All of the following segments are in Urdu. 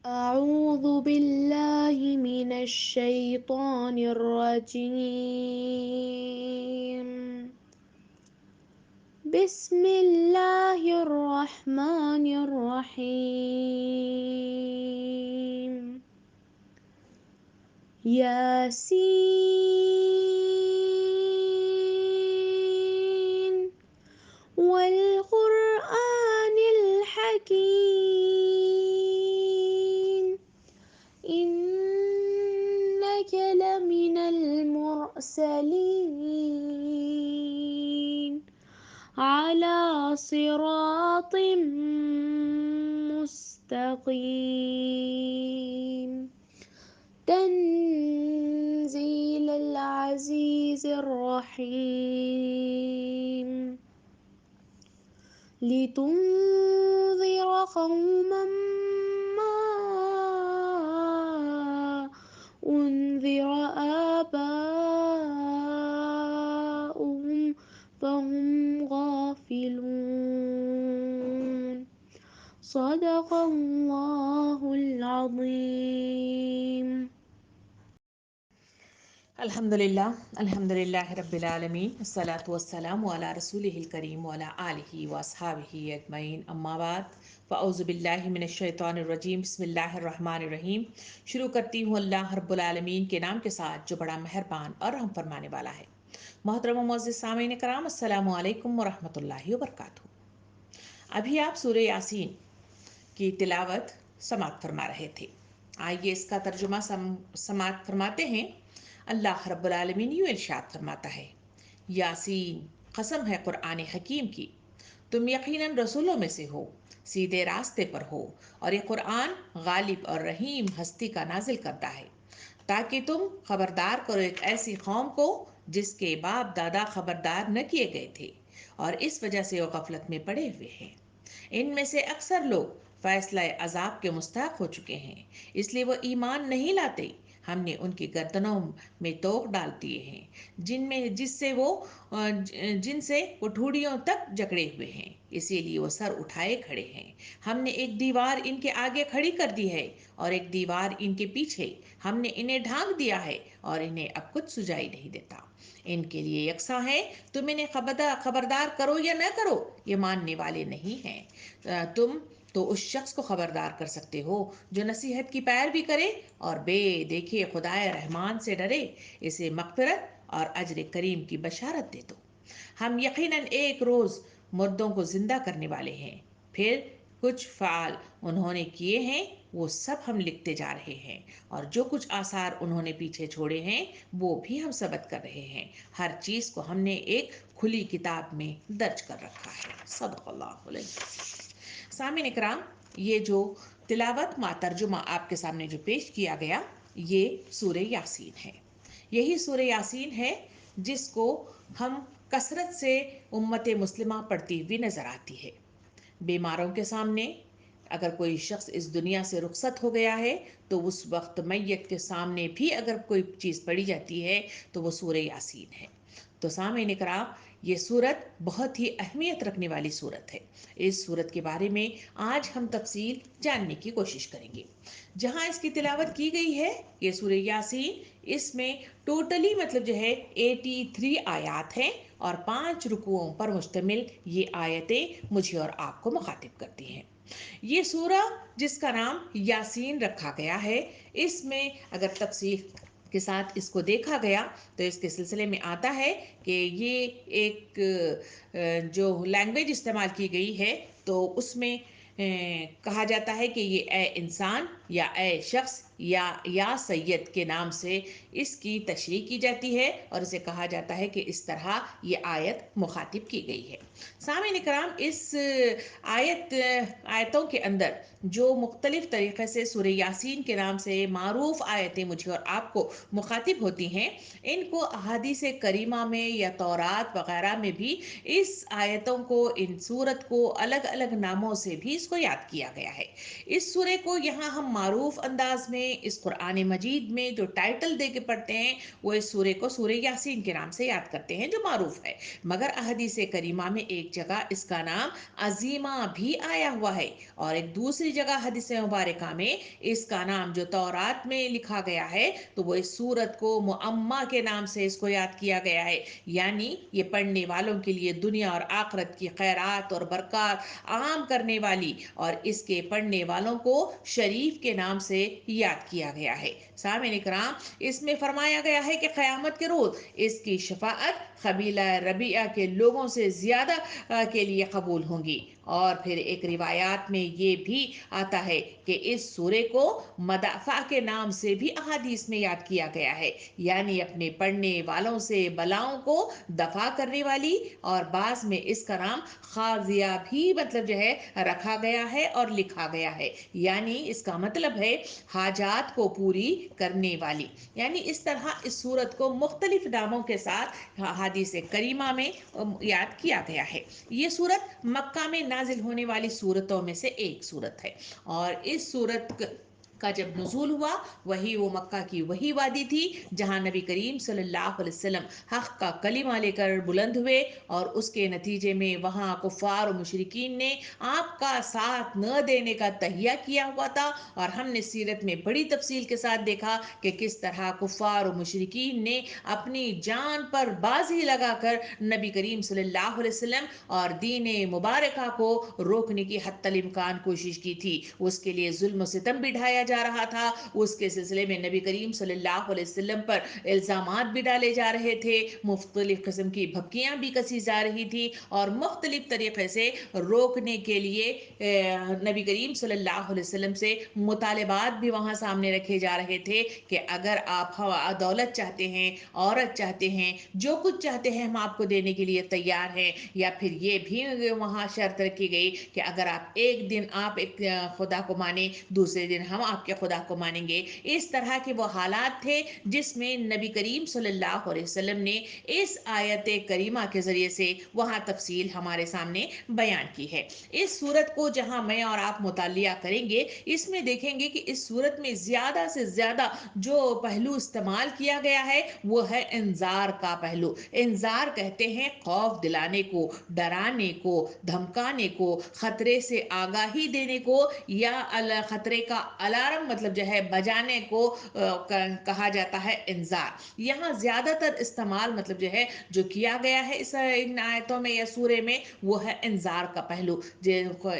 أعوذ بالله من الشيطان الرجيم. بسم الله الرحمن الرحيم. ياسين والقرآن الحكيم إنك لمن المرسلين على صراط مستقيم تنزيل العزيز الرحيم لتنذر قوما ما أنذر آباؤهم فهم غافلون. صدق الله العظيم. الحمد للہ رب العالمین، الصلاۃ والسلام علی رسولہ الکریم وعلی آلہ واصحابہ اجمعین، اما بعد، فاعوذ باللہ من الشیطان الرجیم، بسم اللہ الرحمن الرحیم۔ شروع کرتی ہوں اللہ رب العالمین کے نام کے ساتھ جو بڑا مہربان اور رحم فرمانے والا ہے۔ محترم و معزز سامعین کرام، السلام علیکم ورحمۃ اللہ وبرکاتہ۔ ابھی آپ سورہ یاسین کی تلاوت سماعت فرما رہے تھے۔ آئیے اس کا ترجمہ سماعت فرماتے ہیں۔ اللہ رب العالمین یوں ارشاد فرماتا ہے: یاسین، قسم ہے قرآن حکیم کی، تم یقیناً رسولوں میں سے ہو، سیدھے راستے پر ہو، اور یہ قرآن غالب اور رحیم ہستی کا نازل کرتا ہے تاکہ تم خبردار کرو ایک ایسی قوم کو جس کے باپ دادا خبردار نہ کیے گئے تھے اور اس وجہ سے وہ غفلت میں پڑے ہوئے ہیں۔ ان میں سے اکثر لوگ فیصلہ عذاب کے مستحق ہو چکے ہیں، اس لیے وہ ایمان نہیں لاتے۔ ہم نے ان کی گردنوں میں توق ڈال دیے ہیں جن سے وہ ٹھوڑیوں تک جکڑے ہوئے ہیں، اسی لیے وہ سر اٹھائے کھڑے ہیں۔ ہم نے ایک دیوار ان کے آگے کھڑی کر دی ہے اور ایک دیوار ان کے پیچھے۔ ہم نے انہیں ڈھانک دیا ہے اور انہیں اب کچھ سجائی نہیں دیتا۔ ان کے لیے یکساں ہے، تم انہیں خبردار کرو یا نہ کرو، یہ ماننے والے نہیں ہیں۔ تم تو اس شخص کو خبردار کر سکتے ہو جو نصیحت کی پیروی کرے اور بے دیکھے خدائے رحمان سے ڈرے، اسے مغفرت اور اجر کریم کی بشارت دے دو۔ ہم یقیناً ایک روز مردوں کو زندہ کرنے والے ہیں، پھر کچھ فعال انہوں نے کیے ہیں وہ سب ہم لکھتے جا رہے ہیں، اور جو کچھ آثار انہوں نے پیچھے چھوڑے ہیں وہ بھی ہم ثبت کر رہے ہیں۔ ہر چیز کو ہم نے ایک کھلی کتاب میں درج کر رکھا ہے۔ صدق اللہ علیہ۔ سامعین اکرام، یہ جو تلاوت ما ترجمہ آپ کے سامنے جو پیش کیا گیا، یہ سورہ یاسین ہے۔ یہی سورہ یاسین ہے جس کو ہم کثرت سے امت مسلمہ پڑھتی ہوئی نظر آتی ہے۔ بیماروں کے سامنے اگر کوئی شخص اس دنیا سے رخصت ہو گیا ہے تو اس وقت میت کے سامنے بھی اگر کوئی چیز پڑھی جاتی ہے تو وہ سورہ یاسین ہے۔ تو سامعین کرام، یہ سورت بہت ہی اہمیت رکھنے والی سورت ہے۔ اس سورت کے بارے میں آج ہم تفصیل جاننے کی کوشش کریں گے۔ جہاں اس کی تلاوت کی گئی ہے، یہ سورہ یاسین، اس میں ٹوٹلی مطلب جو ہے 83 آیات ہیں اور 5 رکوعوں پر مشتمل یہ آیتیں مجھے اور آپ کو مخاطب کرتی ہیں۔ یہ سورہ جس کا نام یاسین رکھا گیا ہے، اس میں اگر تفصیل کے ساتھ اس کو دیکھا گیا تو اس کے سلسلے میں آتا ہے کہ یہ ایک جو لینگویج استعمال کی گئی ہے تو اس میں کہا جاتا ہے کہ یہ اے انسان یا اے شخص یا سید کے نام سے اس کی تشریح کی جاتی ہے، اور اسے کہا جاتا ہے کہ اس طرح یہ آیت مخاطب کی گئی ہے۔ سامعین کرام، اس آیتوں کے اندر جو مختلف طریقے سے سورہ یاسین کے نام سے معروف آیتیں مجھے اور آپ کو مخاطب ہوتی ہیں، ان کو احادیث کریمہ میں یا تورات وغیرہ میں بھی اس آیتوں کو، ان سورت کو الگ الگ ناموں سے بھی اس کو یاد کیا گیا ہے۔ اس سورے کو یہاں ہم معروف انداز میں اس قرآن مجید میں جو ٹائٹل دے کے پڑھتے ہیں وہ اس سورے کو سورہ یاسین کے نام سے یاد کرتے ہیں جو معروف ہے، مگر احادیث کریمہ میں ایک جگہ اس کا نام عظیمہ بھی آیا ہوا ہے، اور ایک دوسری جگہ حدیث مبارکہ میں اس کا نام جو تورات میں لکھا گیا ہے تو وہ اس سورت کو معمہ کے نام سے اس کو یاد کیا گیا ہے، یعنی یہ پڑھنے والوں کے لیے دنیا اور آخرت کی خیرات اور برکات عام کرنے والی، اور اس کے پڑھنے والوں کو شریف کے نام سے یاد کیا گیا ہے۔ سامعین کرام، اس میں فرمایا گیا ہے کہ قیامت کے روز اس کی شفاعت قبیلہ ربیعہ کے لوگوں سے زیادہ کے لیے قبول ہوں گی، اور پھر ایک روایات میں یہ بھی آتا ہے کہ اس سورے کو مدافع کے نام سے بھی احادیث میں یاد کیا گیا ہے، یعنی اپنے پڑھنے والوں سے بلاؤں کو دفع کرنے والی، اور بعض میں اس کا نام خاضیہ بھی مطلب جو ہے رکھا گیا ہے اور لکھا گیا ہے، یعنی اس کا مطلب ہے حاجات کو پوری کرنے والی، یعنی اس طرح اس سورت کو مختلف ناموں کے ساتھ احادیث کریمہ میں یاد کیا گیا ہے۔ یہ سورت مکہ میں نازل ہونے والی سورتوں میں سے ایک سورت ہے، اور اس سورت کا جب نزول ہوا وہی وہ مکہ کی وہی وادی تھی جہاں نبی کریم صلی اللہ علیہ وسلم حق کا کلمہ لے کر بلند ہوئے، اور اس کے نتیجے میں وہاں کفار و مشرکین نے آپ کا ساتھ نہ دینے کا تہیہ کیا ہوا تھا، اور ہم نے سیرت میں بڑی تفصیل کے ساتھ دیکھا کہ کس طرح کفار و مشرکین نے اپنی جان پر بازی لگا کر نبی کریم صلی اللہ علیہ وسلم اور دین مبارکہ کو روکنے کی حتی الامکان کوشش کی تھی، اس کے لیے ظلم و ستم بھی ڈھایا جا رہا تھا، اس کے سلسلے میں نبی کریم صلی اللہ علیہ وسلم پر الزامات بھی ڈالے جا رہے تھے، مختلف قسم کی بھبکیاں بھی کسی جا رہی تھی، اور مختلف طریقے سے روکنے کے لیے نبی کریم صلی اللہ علیہ وسلم سے مطالبات بھی وہاں سامنے رکھے جا رہے تھے کہ اگر آپ دولت چاہتے ہیں، عورت چاہتے ہیں، جو کچھ چاہتے ہیں ہم آپ کو دینے کے لیے تیار ہیں، یا پھر یہ بھی وہاں شرط رکھی گئی کہ اگر آپ ایک دن آپ ایک خدا کو مانیں، دوسرے دن ہم آپ کے خدا کو مانیں گے۔ اس طرح کے وہ حالات تھے جس میں نبی کریم صلی اللہ علیہ وسلم نے اس آیت کریمہ کے ذریعے سے وہاں تفصیل ہمارے سامنے بیان کی ہے۔ اس صورت کو جہاں میں اور آپ مطالعہ کریں گے اس میں دیکھیں گے کہ اس صورت میں زیادہ سے زیادہ جو پہلو استعمال کیا گیا ہے وہ ہے انذار کا پہلو۔ انذار کہتے ہیں خوف دلانے کو، ڈرانے کو، دھمکانے کو، خطرے سے آگاہی دینے کو، یا خطرے کا الارم مطلب جو ہے بجانے کو کہا جاتا ہے انذار۔ یہاں زیادہ تر استعمال مطلب جو ہے جو کیا گیا ہے ان آیتوں میں یا سورے میں وہ ہے انذار کا پہلو۔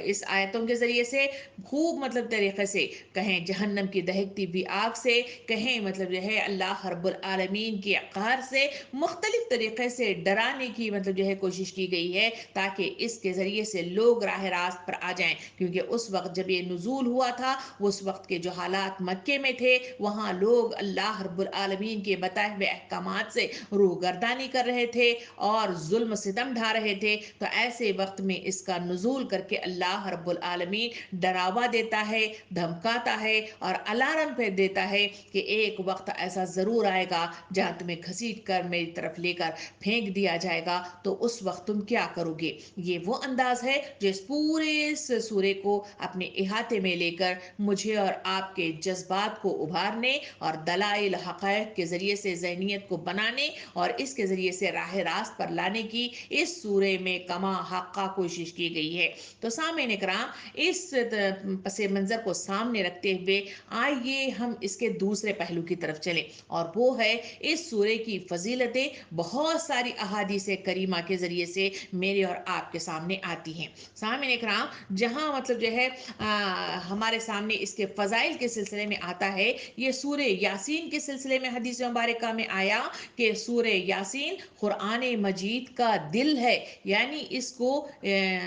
اس آیتوں کے ذریعے سے خوب مطلب طریقے سے کہیں جہنم کی دہکتی بھی آگ سے، کہیں مطلب جو ہے اللہ رب العالمین کے قہر سے، مختلف طریقے سے ڈرانے کی مطلب جو ہے کوشش کی گئی ہے تاکہ اس کے ذریعے سے لوگ راہ راست پر آ جائیں، کیونکہ اس وقت جب یہ نزول ہوا تھا اس وقت کے جو حالات مکے میں تھے وہاں لوگ اللہ رب العالمین کے بتائے ہوئے احکامات سے روگردانی کر رہے تھے اور ظلم ستم ڈھا رہے تھے، تو ایسے وقت میں اس کا نزول کر کے اللہ رب العالمین ڈراوا دیتا ہے، دھمکاتا ہے اور الارم پہ دیتا ہے کہ ایک وقت ایسا ضرور آئے گا جہاں تمہیں گھسیٹ کر میری طرف لے کر پھینک دیا جائے گا، تو اس وقت تم کیا کرو گے۔ یہ وہ انداز ہے جو اس پورے سورے کو اپنے احاطے میں لے کر مجھے اور آپ کے جذبات کو ابھارنے اور دلائل حقائق کے ذریعے سے ذہنیت کو بنانے اور اس کے ذریعے سے راہ راست پر لانے کی اس سورے میں کما حقہ کوشش کی گئی ہے۔ تو سامعین کرام، اس پس منظر کو سامنے رکھتے ہوئے آئیے ہم اس کے دوسرے پہلو کی طرف چلیں، اور وہ ہے اس سورے کی فضیلتیں بہت ساری احادیث کریمہ کے ذریعے سے میرے اور آپ کے سامنے آتی ہیں۔ سامعین کرام، جہاں مطلب جو ہے ہمارے سامنے اس کے فضائل کے سلسلے میں آتا ہے، یہ سورہ یاسین کے سلسلے میں حدیث مبارکہ میں آیا کہ سورہ یاسین قرآن مجید کا دل ہے، یعنی اس کو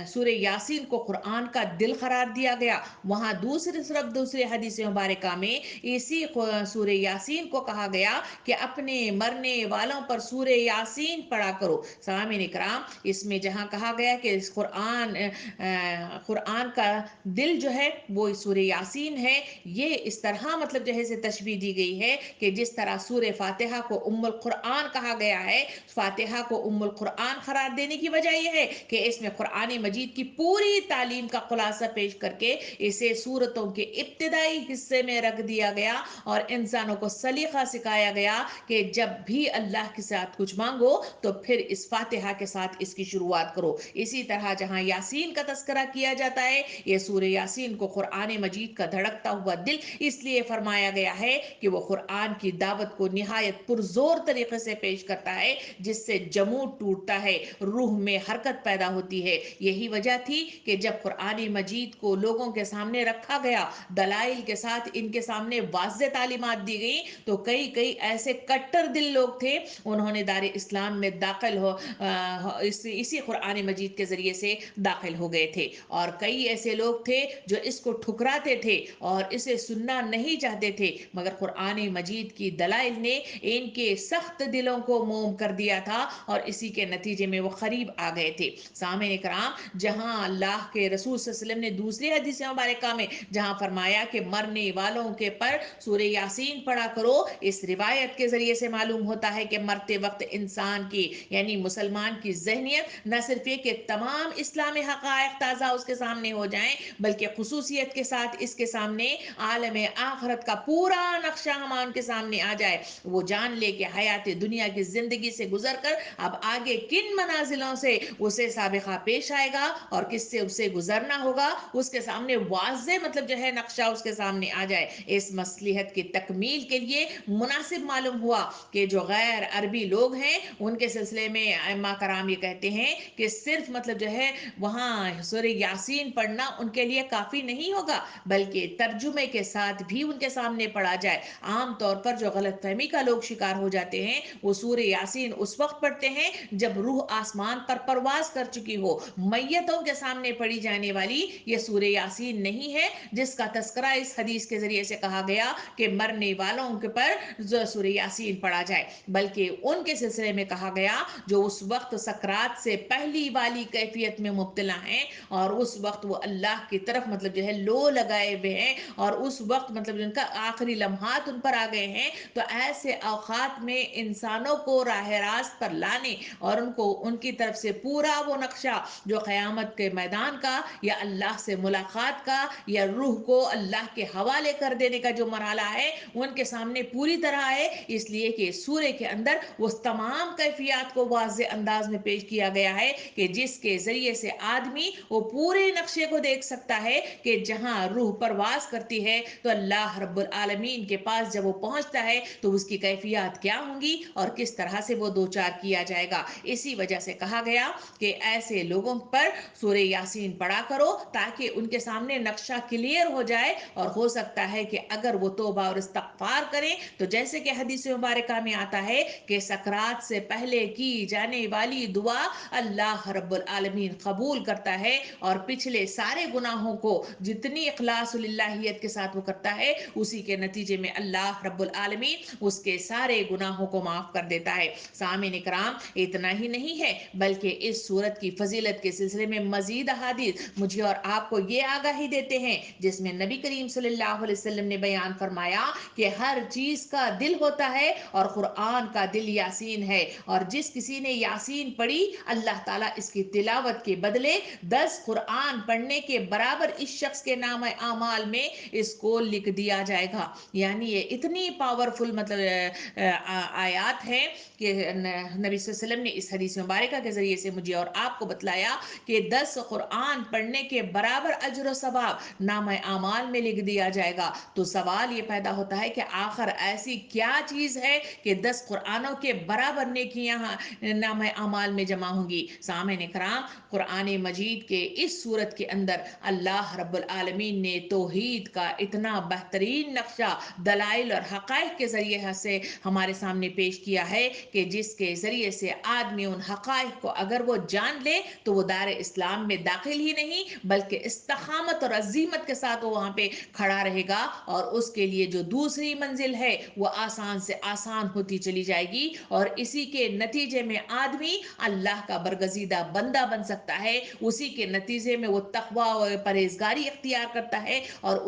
سورہ یاسین کو قرآن کا دل قرار دیا گیا۔ وہاں دوسری طرف دوسرے حدیث مبارکہ میں اسی سورہ یاسین کو کہا گیا کہ اپنے مرنے والوں پر سورہ یاسین پڑھا کرو۔ سامعین اکرام، اس میں جہاں کہا گیا کہ اس قرآن کا دل جو ہے وہ سورہ یاسین ہے، یہ اس طرح مطلب جو ہے سے تشبیہ دی گئی ہے کہ جس طرح سورہ فاتحہ کو ام القرآن کہا گیا ہے، فاتحہ کو ام القرآن قرار دینے کی وجہ یہ ہے کہ اس میں قرآن مجید کی پوری تعلیم کا خلاصہ پیش کر کے اسے سورتوں کے ابتدائی حصے میں رکھ دیا گیا اور انسانوں کو سلیقہ سکھایا گیا کہ جب بھی اللہ کے ساتھ کچھ مانگو تو پھر اس فاتحہ کے ساتھ اس کی شروعات کرو. اسی طرح جہاں یاسین کا تذکرہ کیا جاتا ہے، یہ سورہ یاسین کو قرآن مجید کا دھڑکتا ہوا دل اس لیے فرمایا گیا ہے کہ وہ قرآن کی دعوت کو نہایت پرزور طریقے سے پیش کرتا ہے، جس سے جمود ٹوٹتا ہے، روح میں حرکت پیدا ہوتی ہے. یہی وجہ تھی کہ جب قرآن مجید کو لوگوں کے سامنے رکھا گیا، دلائل کے ساتھ ان کے سامنے واضح تعلیمات دی گئی، تو کئی ایسے کٹر دل لوگ تھے، انہوں نے دار اسلام میں داخل اسی قرآن مجید کے ذریعے سے داخل ہو گئے تھے. اور کئی ایسے لوگ تھے جو اس کو ٹھکراتے تھے اور اسے سننا نہیں چاہتے تھے، مگر قرآن مجید کی دلائل نے ان کے سخت دلوں کو موم کر دیا تھا اور اسی کے نتیجے میں وہ قریب آ گئے تھے. سامعین کرام، جہاں اللہ کے رسول صلی اللہ علیہ وسلم نے دوسری حدیث مبارکہ میں جہاں فرمایا کہ مرنے والوں کے پر سورہ یاسین پڑھا کرو، اس روایت کے ذریعے سے معلوم ہوتا ہے کہ مرتے وقت انسان کی یعنی مسلمان کی ذہنیت نہ صرف یہ کہ تمام اسلامی حقائق تازہ اس کے سامنے ہو جائیں، بلکہ خصوصیت کے ساتھ اس کے سامنے عالم آخرت کا پورا نقشہ ہمان کے سامنے آ جائے. وہ جان لے کہ حیات دنیا کی زندگی سے گزر کر اب آگے کن منازلوں سے اسے سابقہ پیش آئے گا اور کس سے اسے گزرنا ہوگا، اس کے سامنے واضح مطلب جو ہے نقشہ اس کے سامنے آ جائے. اس مصلحت کی تکمیل کے لیے مناسب معلوم ہوا کہ جو غیر عربی لوگ ہیں ان کے سلسلے میں ائمہ کرام یہ کہتے ہیں کہ صرف مطلب جو ہے وہاں سورہ یاسین پڑھنا ان کے لیے کافی نہیں ہوگا، بلکہ ترجمے کے ساتھ بھی ان کے سامنے پڑھا جائے. عام طور پر جو غلط فہمی کا لوگ شکار ہو جاتے ہیں، وہ سورہ یاسین اس وقت پڑھتے ہیں جب روح آسمان پر پرواز کر چکی ہو. میتوں کے سامنے پڑھی جانے والی یہ سورہ یاسین نہیں ہے جس کا تذکرہ اس حدیث کے ذریعے سے کہا گیا کہ مرنے والوں کے پر سورہ یاسین پڑھا جائے، بلکہ ان کے سلسلے میں کہا گیا جو اس وقت سکرات سے پہلی والی کیفیت میں مبتلا ہیں اور اس وقت وہ اللہ کی طرف مطلب جو ہے لو لگائے ہوئے ہیں اور اس وقت مطلب ان کا آخری لمحات ان پر آ گئے ہیں، تو ایسے اوقات میں انسانوں کو راہ راست پر لانے اور ان کی طرف سے پورا وہ نقشہ جو قیامت کے میدان کا یا اللہ سے ملاقات کا یا روح کو اللہ کے حوالے کر دینے کا جو مرحلہ ہے ان کے سامنے پوری طرح ہے. اس لیے کہ سورے کے اندر وہ تمام کیفیات کو واضح انداز میں پیش کیا گیا ہے کہ جس کے ذریعے سے آدمی وہ پورے نقشے کو دیکھ سکتا ہے کہ جہاں روح پرواز کرتی ہے تو اللہ رب العالمین کے پاس جب وہ پہنچتا ہے تو اس کی کیفیات کیا ہوں گی اور کس طرح سے وہ دوچار کیا جائے گا. اسی وجہ سے کہا گیا کہ ایسے لوگوں پر سورہ یاسین پڑھا کرو تاکہ ان کے سامنے نقشہ کلیئر ہو جائے اور ہو سکتا ہے کہ اگر وہ توبہ اور استغفار کریں تو جیسے کہ حدیث مبارکہ میں آتا ہے کہ سکرات سے پہلے کی جانے والی دعا اللہ رب العالمین قبول کرتا ہے اور پچھلے سارے گناہوں کو جتنی اخلاص للہیت کے ساتھ وہ کرتا ہے اسی کے نتیجے میں اللہ رب العالمین اس کے سارے گناہوں کو معاف کر دیتا ہے. سامعین کرام، اتنا ہی نہیں ہے بلکہ اس سورت کی فضیلت کے سلسلے میں مزید احادیث مجھے اور آپ کو یہ آگاہی دیتے ہیں جس میں نبی کریم صلی اللہ علیہ وسلم نے بیان فرمایا کہ ہر چیز کا دل ہوتا ہے اور قرآن کا دل یاسین ہے، اور جس کسی نے یاسین پڑھی اللہ تعالیٰ اس کی تلاوت کے بدلے 10 قرآن پڑھنے کے برابر اس شخص کے نام اعمال میں اس کو لکھ دیا جائے گا. یعنی یہ اتنی پاورفل مطلب آیات ہیں کہ نبی صلی اللہ علیہ وسلم نے اس حدیث مبارکہ کے ذریعے سے مجھے اور آپ کو بتلایا کہ 10 قرآن پڑھنے کے برابر اجر و ثواب نام اعمال میں لکھ دیا جائے گا. تو سوال یہ پیدا ہوتا ہے کہ آخر ایسی کیا چیز ہے کہ 10 قرآنوں کے برابر نیکیاں نام اعمال میں جمع ہوں گی. سامعین کرام، قرآن مجید کے اس سورت کے اندر اللہ رب العالمین نے توحید کا اتنا بہترین نقشہ دلائل اور حقائق کے ذریعے سے ہمارے سامنے پیش کیا ہے کہ جس کے ذریعے سے آدمی ان حقائق کو اگر وہ جان لے تو وہ دار اسلام میں داخل ہی نہیں بلکہ استقامت اور عزیمت کے ساتھ وہ وہاں پہ کھڑا رہے گا اور اس کے لیے جو دوسری منزل ہے وہ آسان سے آسان ہوتی چلی جائے گی اور اسی کے نتیجے میں آدمی اللہ کا برگزیدہ بندہ بن سکتا ہے. اسی کے نتیجے میں وہ تقوی اور پرہیزگاری اختیار کرتا ہے اور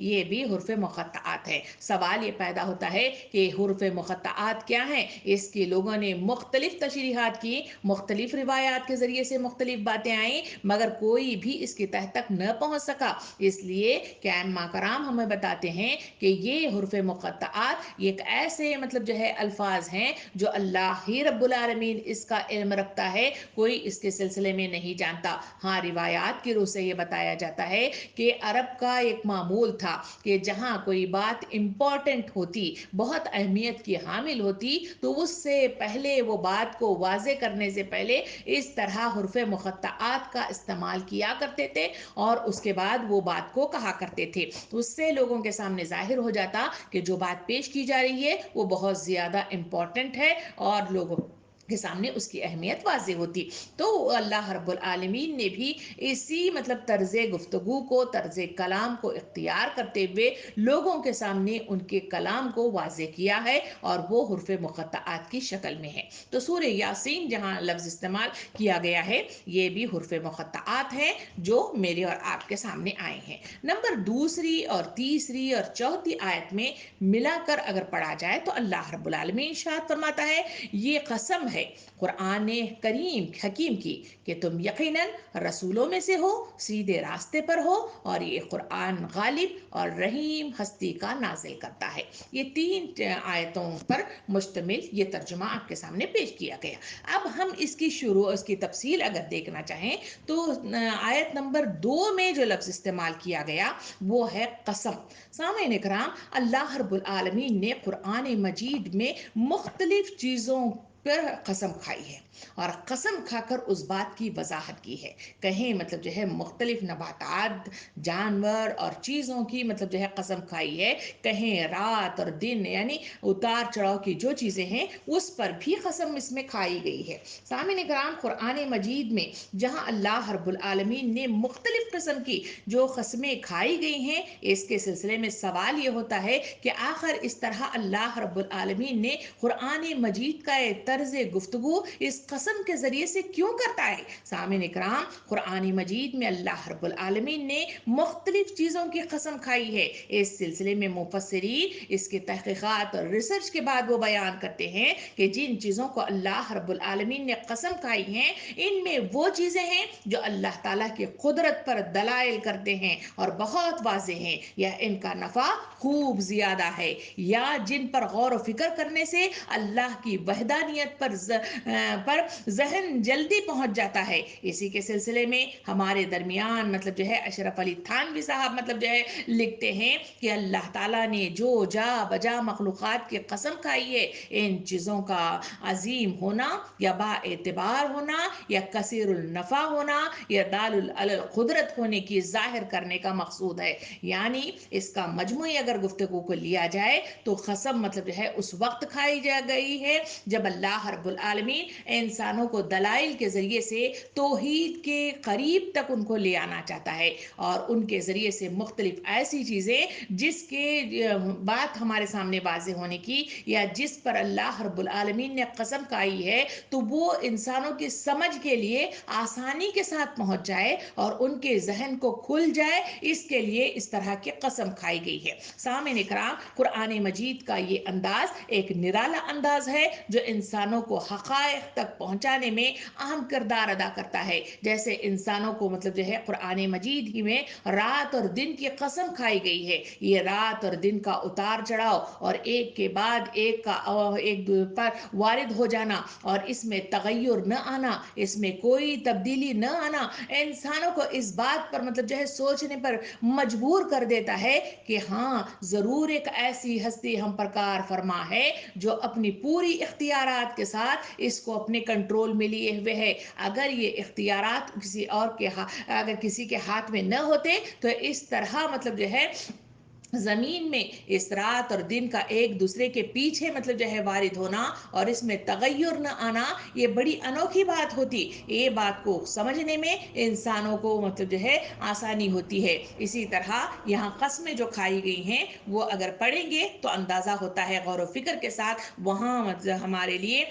یہ بھی حروف مقطعات ہے. سوال یہ پیدا ہوتا ہے کہ حروف مقطعات کیا ہیں؟ اس کی لوگوں نے مختلف تشریحات کی، مختلف روایات کے ذریعے سے مختلف باتیں آئیں، مگر کوئی بھی اس کی تہ تک نہ پہنچ سکا. اس لیے کہ ائمہ کرام ہمیں بتاتے ہیں کہ یہ حروف مقطعات ایک ایسے مطلب جو ہے الفاظ ہیں جو اللہ ہی رب العالمین اس کا علم رکھتا ہے، کوئی اس کے سلسلے میں نہیں جانتا. ہاں روایات کی روح سے یہ بتایا جاتا ہے کہ عرب کا ایک معمول تھا کہ جہاں کوئی بات امپورٹنٹ ہوتی، بہت اہمیت کی حامل ہوتی، تو اس سے پہلے وہ بات کو واضح کرنے سے پہلے اس طرح حروف مقطعات کا استعمال کیا کرتے تھے اور اس کے بعد وہ بات کو کہا کرتے تھے. اس سے لوگوں کے سامنے ظاہر ہو جاتا کہ جو بات پیش کی جا رہی ہے وہ بہت زیادہ امپورٹنٹ ہے اور لوگوں کے سامنے اس کی اہمیت واضح ہوتی. تو اللہ رب العالمین نے بھی اسی مطلب طرز گفتگو کو، طرز کلام کو اختیار کرتے ہوئے لوگوں کے سامنے ان کے کلام کو واضح کیا ہے اور وہ حروف مقطعات کی شکل میں ہے. تو سورہ یاسین جہاں لفظ استعمال کیا گیا ہے یہ بھی حروف مقطعات ہیں جو میرے اور آپ کے سامنے آئے ہیں. نمبر دوسری اور تیسری اور چوتھی آیت میں ملا کر اگر پڑھا جائے تو اللہ رب العالمین ارشاد فرماتا ہے یہ قسم ہے قرآن کریم حکیم کی کہ تم یقیناً رسولوں میں سے ہو، سیدھے راستے پر ہو، اور یہ قرآن غالب اور رحیم ہستی کا نازل کرتا ہے. یہ 3 آیتوں پر مشتمل یہ ترجمہ آپ کے سامنے پیش کیا گیا. اب ہم اس کی شروع، اس کی تفصیل اگر دیکھنا چاہیں تو آیت نمبر 2 میں جو لفظ استعمال کیا گیا وہ ہے قسم. سامعین کرام، اللہ رب العالمین نے قرآن مجید میں مختلف چیزوں پر قسم کھائی ہے اور قسم کھا کر اس بات کی وضاحت کی ہے. کہیں مطلب جو ہے مختلف نباتات، جانور اور چیزوں کی مطلب جو ہے قسم کھائی ہے، کہیں رات اور دن یعنی اتار چڑھاؤ کی جو چیزیں ہیں اس پر بھی قسم اس میں کھائی گئی ہے. سامعین کرام، قرآن مجید میں جہاں اللہ رب العالمین نے مختلف قسم کی جو قسمیں کھائی گئی ہیں اس کے سلسلے میں سوال یہ ہوتا ہے کہ آخر اس طرح اللہ رب العالمین نے قرآن مجید کا طرز گفتگو اس قسم کے ذریعے سے کیوں کرتا ہے؟ سامعین اکرام، قرآن مجید میں اللہ رب العالمین نے مختلف چیزوں کی قسم کھائی ہے. اس سلسلے میں مفسرین اس کی تحقیقات اور ریسرچ کے بعد وہ بیان کرتے ہیں کہ جن چیزوں کو اللہ رب العالمین نے قسم کھائی ہیں ان میں وہ چیزیں ہیں جو اللہ تعالیٰ کی قدرت پر دلائل کرتے ہیں اور بہت واضح ہیں، یا ان کا نفع خوب زیادہ ہے، یا جن پر غور و فکر کرنے سے اللہ کی وحدانیت پر ذہن جلدی پہنچ جاتا ہے. اسی کے سلسلے میں ہمارے درمیان مطلب جو ہے اشرف علی تھانوی صاحب مطلب جو ہے لکھتے ہیں کہ اللہ تعالیٰ نے جو جا بجا مخلوقات کی قسم کھائی ہے ان چیزوں کا عظیم ہونا یا با اعتبار ہونا یا کثیر النفع ہونا یا دال القدرت ہونے کی ظاہر کرنے کا مقصود ہے. یعنی اس کا مجموعی اگر گفتگو کو لیا جائے تو قسم مطلب جو ہے اس وقت کھائی جا گئی ہے جب اللہ رب العالمین انسانوں کو دلائل کے ذریعے سے توحید کے قریب تک ان کو لے آنا چاہتا ہے اور ان کے ذریعے سے مختلف ایسی چیزیں جس کے بات ہمارے سامنے واضح ہونے کی یا جس پر اللہ رب العالمین نے قسم کھائی ہے تو وہ انسانوں کی سمجھ کے لیے آسانی کے ساتھ پہنچ جائے اور ان کے ذہن کو کھل جائے، اس کے لیے اس طرح کی قسم کھائی گئی ہے. سامعین اکرام، قرآن مجید کا یہ انداز ایک نرالا انداز ہے جو انسانوں کو حقائق تک پہنچانے میں اہم کردار ادا کرتا ہے. جیسے انسانوں کو مطلب جو ہے قرآن مجید ہی میں رات اور دن کی قسم کھائی گئی ہے. یہ رات اور دن کا اتار چڑھاؤ اور ایک کے بعد ایک کا ایک پر وارد ہو جانا اور اس میں تغیر نہ آنا، اس میں کوئی تبدیلی نہ آنا انسانوں کو اس بات پر مطلب جو ہے سوچنے پر مجبور کر دیتا ہے کہ ہاں ضرور ایک ایسی ہستی ہم پر کار فرما ہے جو اپنی پوری اختیارات کے ساتھ اس کو اپنے کنٹرول میں لیے ہوئے ہے. اگر یہ اختیارات کسی اور کے اگر کسی کے ہاتھ میں نہ ہوتے تو اس طرح مطلب جو ہے زمین میں اس رات اور دن کا ایک دوسرے کے پیچھے مطلب جو ہے وارد ہونا اور اس میں تغیر نہ آنا، یہ بڑی انوکھی بات ہوتی. یہ بات کو سمجھنے میں انسانوں کو مطلب جو ہے آسانی ہوتی ہے. اسی طرح یہاں قسمیں جو کھائی گئی ہیں وہ اگر پڑھیں گے تو اندازہ ہوتا ہے غور و فکر کے ساتھ وہاں مطلب ہمارے لیے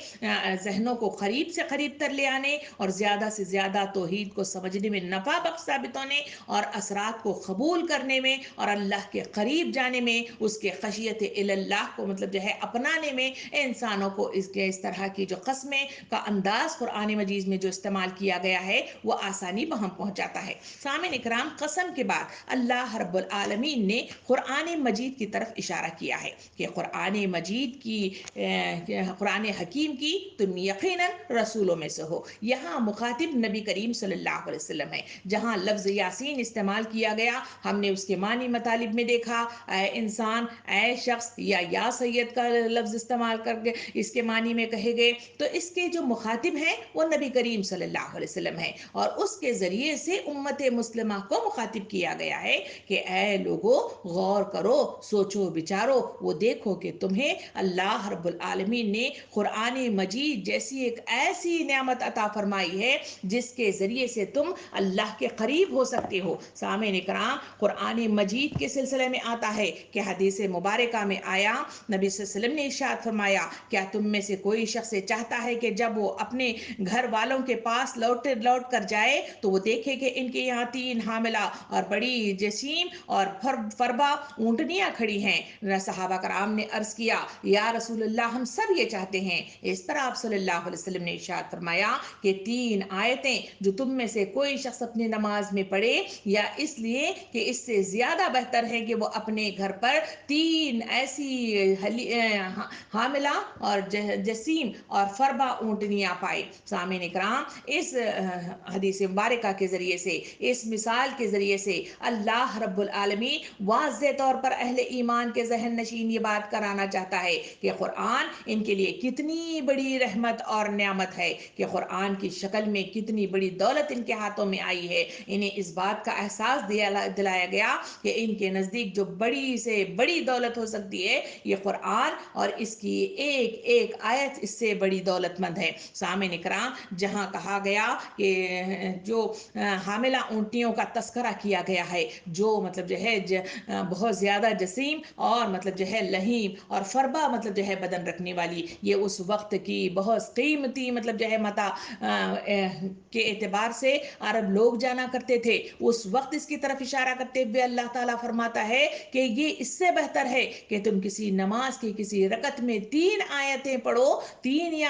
ذہنوں کو قریب سے قریب تر لے آنے اور زیادہ سے زیادہ توحید کو سمجھنے میں نفع بخش ثابت ہونے اور اثرات کو قبول کرنے میں اور اللہ کے قریب جانے میں، اس کے خشیت اللہ کو مطلب جو ہے اپنانے میں انسانوں کو اس طرح کی جو قسمیں کا انداز قرآن مجید میں جو استعمال کیا گیا ہے وہ آسانی بہم پہنچاتا ہے. سامعین اکرام، قسم کے بعد اللہ رب العالمین نے قرآن مجید کی طرف اشارہ کیا ہے کہ قرآن مجید کی قرآن حکیم کی تم یقیناً رسولوں میں سے ہو. یہاں مخاطب نبی کریم صلی اللہ علیہ وسلم ہے. جہاں لفظ یاسین استعمال کیا گیا ہم نے اس کے معنی مطالب میں دیکھا، اے انسان، اے شخص یا سید کا لفظ استعمال کر کے اس کے معنی میں کہے گئے تو اس کے جو مخاطب ہیں وہ نبی کریم صلی اللہ علیہ وسلم ہے اور اس کے ذریعے سے امت مسلمہ کو مخاطب کیا گیا ہے کہ اے لوگو غور کرو، سوچو بچارو، وہ دیکھو کہ تمہیں اللہ رب العالمین نے قرآن مجید جیسی ایک ایسی نعمت عطا فرمائی ہے جس کے ذریعے سے تم اللہ کے قریب ہو سکتے ہو. سامعین اکرام، قرآن مجید کے سلسلے میں آتا ہے کہ حدیث مبارکہ میں آیا، نبی صلی اللہ علیہ وسلم نے ارشاد فرمایا کیا تم میں سے کوئی شخص چاہتا ہے کہ جب وہ اپنے گھر والوں کے پاس لوٹ کر جائے تو وہ دیکھے کہ ان کے یہاں 3 حاملہ اور بڑی جسیم اور فربا اونٹنیاں کھڑی ہیں. صحابہ کرام نے عرض کیا یا رسول اللہ، ہم سب یہ چاہتے ہیں. اس پر آپ صلی اللہ علیہ وسلم نے ارشاد فرمایا کہ 3 آیتیں جو تم میں سے کوئی شخص اپنی نماز میں پڑھے یا اس لیے کہ اس سے زیادہ بہتر ہے کہ وہ اپنے گھر پر 3 ایسی حاملہ اور جسیم اور فربا اونٹنیاں پائے. سامعین اکرام، اس حدیث مبارکہ کے ذریعے سے، اس مثال کے ذریعے سے اللہ رب العالمین واضح طور پر اہل ایمان کے ذہن نشین یہ بات کرانا چاہتا ہے کہ قرآن ان کے لیے کتنی بڑی رحمت اور نعمت ہے، کہ قرآن کی شکل میں کتنی بڑی دولت ان کے ہاتھوں میں آئی ہے. انہیں اس بات کا احساس دلایا گیا کہ ان کے نزدیک جو بڑی سے بڑی دولت ہو سکتی ہے یہ قرآن اور اس کی ایک ایک آیت اس سے بڑی دولت مند ہے. سامعین اکرام، جہاں کہا گیا کہ جو حاملہ اونٹنیوں کا تذکرہ کیا گیا ہے جو مطلب جو ہے بہت زیادہ جسیم اور مطلب جو ہے لہیم اور فربا مطلب جو ہے بدن رکھنے والی، یہ اس وقت کی بہت قیمتی مطلب جو ہے متاع کے اعتبار سے عرب لوگ جانا کرتے تھے. اس وقت اس کی طرف اشارہ کرتے ہوئے اللہ تعالیٰ فرماتا ہے کہ یہ اس سے بہتر ہے کہ تم کسی نماز کی کسی رکعت میں 3 آیتیں پڑھو. 3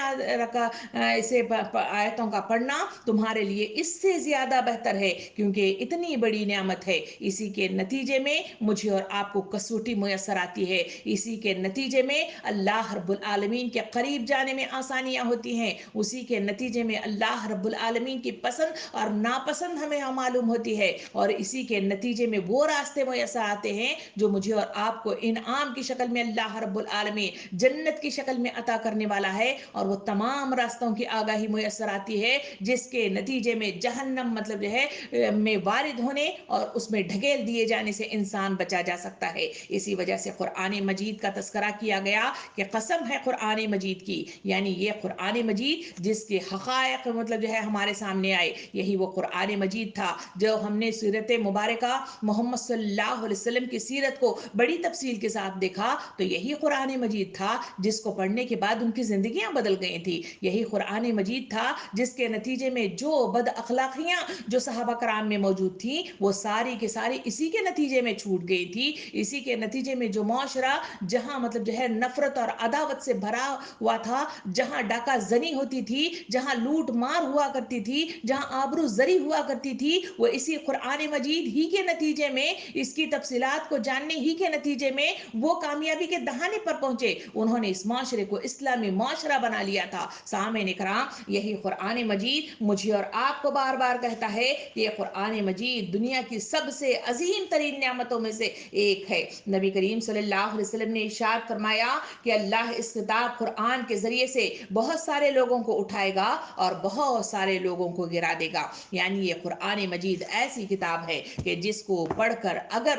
اسے آیتوں کا پڑھنا تمہارے لیے اس سے زیادہ بہتر ہے کیونکہ اتنی بڑی نعمت ہے. اسی کے نتیجے میں مجھے اور آپ کو کسوٹی میسر آتی ہے. اسی کے نتیجے میں اللہ رب العالمین کے قریب جانے میں آسانیاں ہوتی ہیں. اسی کے نتیجے میں اللہ رب العالمین کی پسند اور ناپسند ہمیں معلوم ہوتی ہے اور اسی کے نتیجے میں وہ راستے میسر آتے ہیں جو مجھے اور آپ کو انعام کی شکل میں اللہ رب العالمین جنت کی شکل میں عطا کرنے والا ہے اور وہ تمام راستوں کی آگاہی میسر آتی ہے جس کے نتیجے میں جہنم مطلب جو ہے میں وارد ہونے اور اس میں ڈھکیل دیے جانے سے انسان بچا جا سکتا ہے. اسی وجہ سے قرآن مجید کا تذکرہ کیا گیا کہ قسم ہے قرآن مجید کی، یعنی یہ قرآن مجید جس کے حقائق مطلب جو ہے ہمارے سامنے آئے، یہی وہ قرآن مجید تھا جو ہم نے سیرت مبارکہ محمد صلی اللہ علیہ وسلم کی سیرت کو بڑی تفصیل کے ساتھ دیکھا تو یہی قرآن مجید تھا جس کو پڑھنے کے بعد ان کی زندگیاں بدل گئی تھی. یہی قرآن مجید تھا جس کے نتیجے میں جو بد اخلاقیاں جو صحابہ کرام میں موجود تھیں وہ ساری کے ساری اسی کے نتیجے میں چھوٹ گئی تھی. اسی کے نتیجے میں جو معاشرہ جہاں مطلب جو ہے نفرت اور عداوت سے بھرا ہوا تھا، جہاں ڈاکہ زنی ہوتی تھی، جہاں لوٹ مار ہوا کرتی تھی، جہاں آبرو زری ہوا کرتی تھی، وہ اسی قرآن مجید ہی کے نتیجے میں، اس کی تفصیلات کو جاننے ہی کے نتیجے میں وہ کامیابی کے دہانے پر پہنچے. انہوں نے اس معاشرے کو اسلامی معاشرہ بنا لیا تھا. سامعین اکرام، یہی قرآن مجید مجھے اور آپ کو بار بار کہتا ہے کہ یہ قرآن مجید دنیا کی سب سے عظیم ترین نعمتوں میں سے ایک ہے. نبی کریم صلی اللہ علیہ وسلم نے ارشاد فرمایا کہ اللہ اس کتاب قرآن کے ذریعے سے بہت سارے لوگوں کو اٹھائے گا اور بہت سارے لوگوں کو گرا دے گا. یعنی یہ قرآن مجید ایسی کتاب ہے کہ جس کو پڑھ کر اگر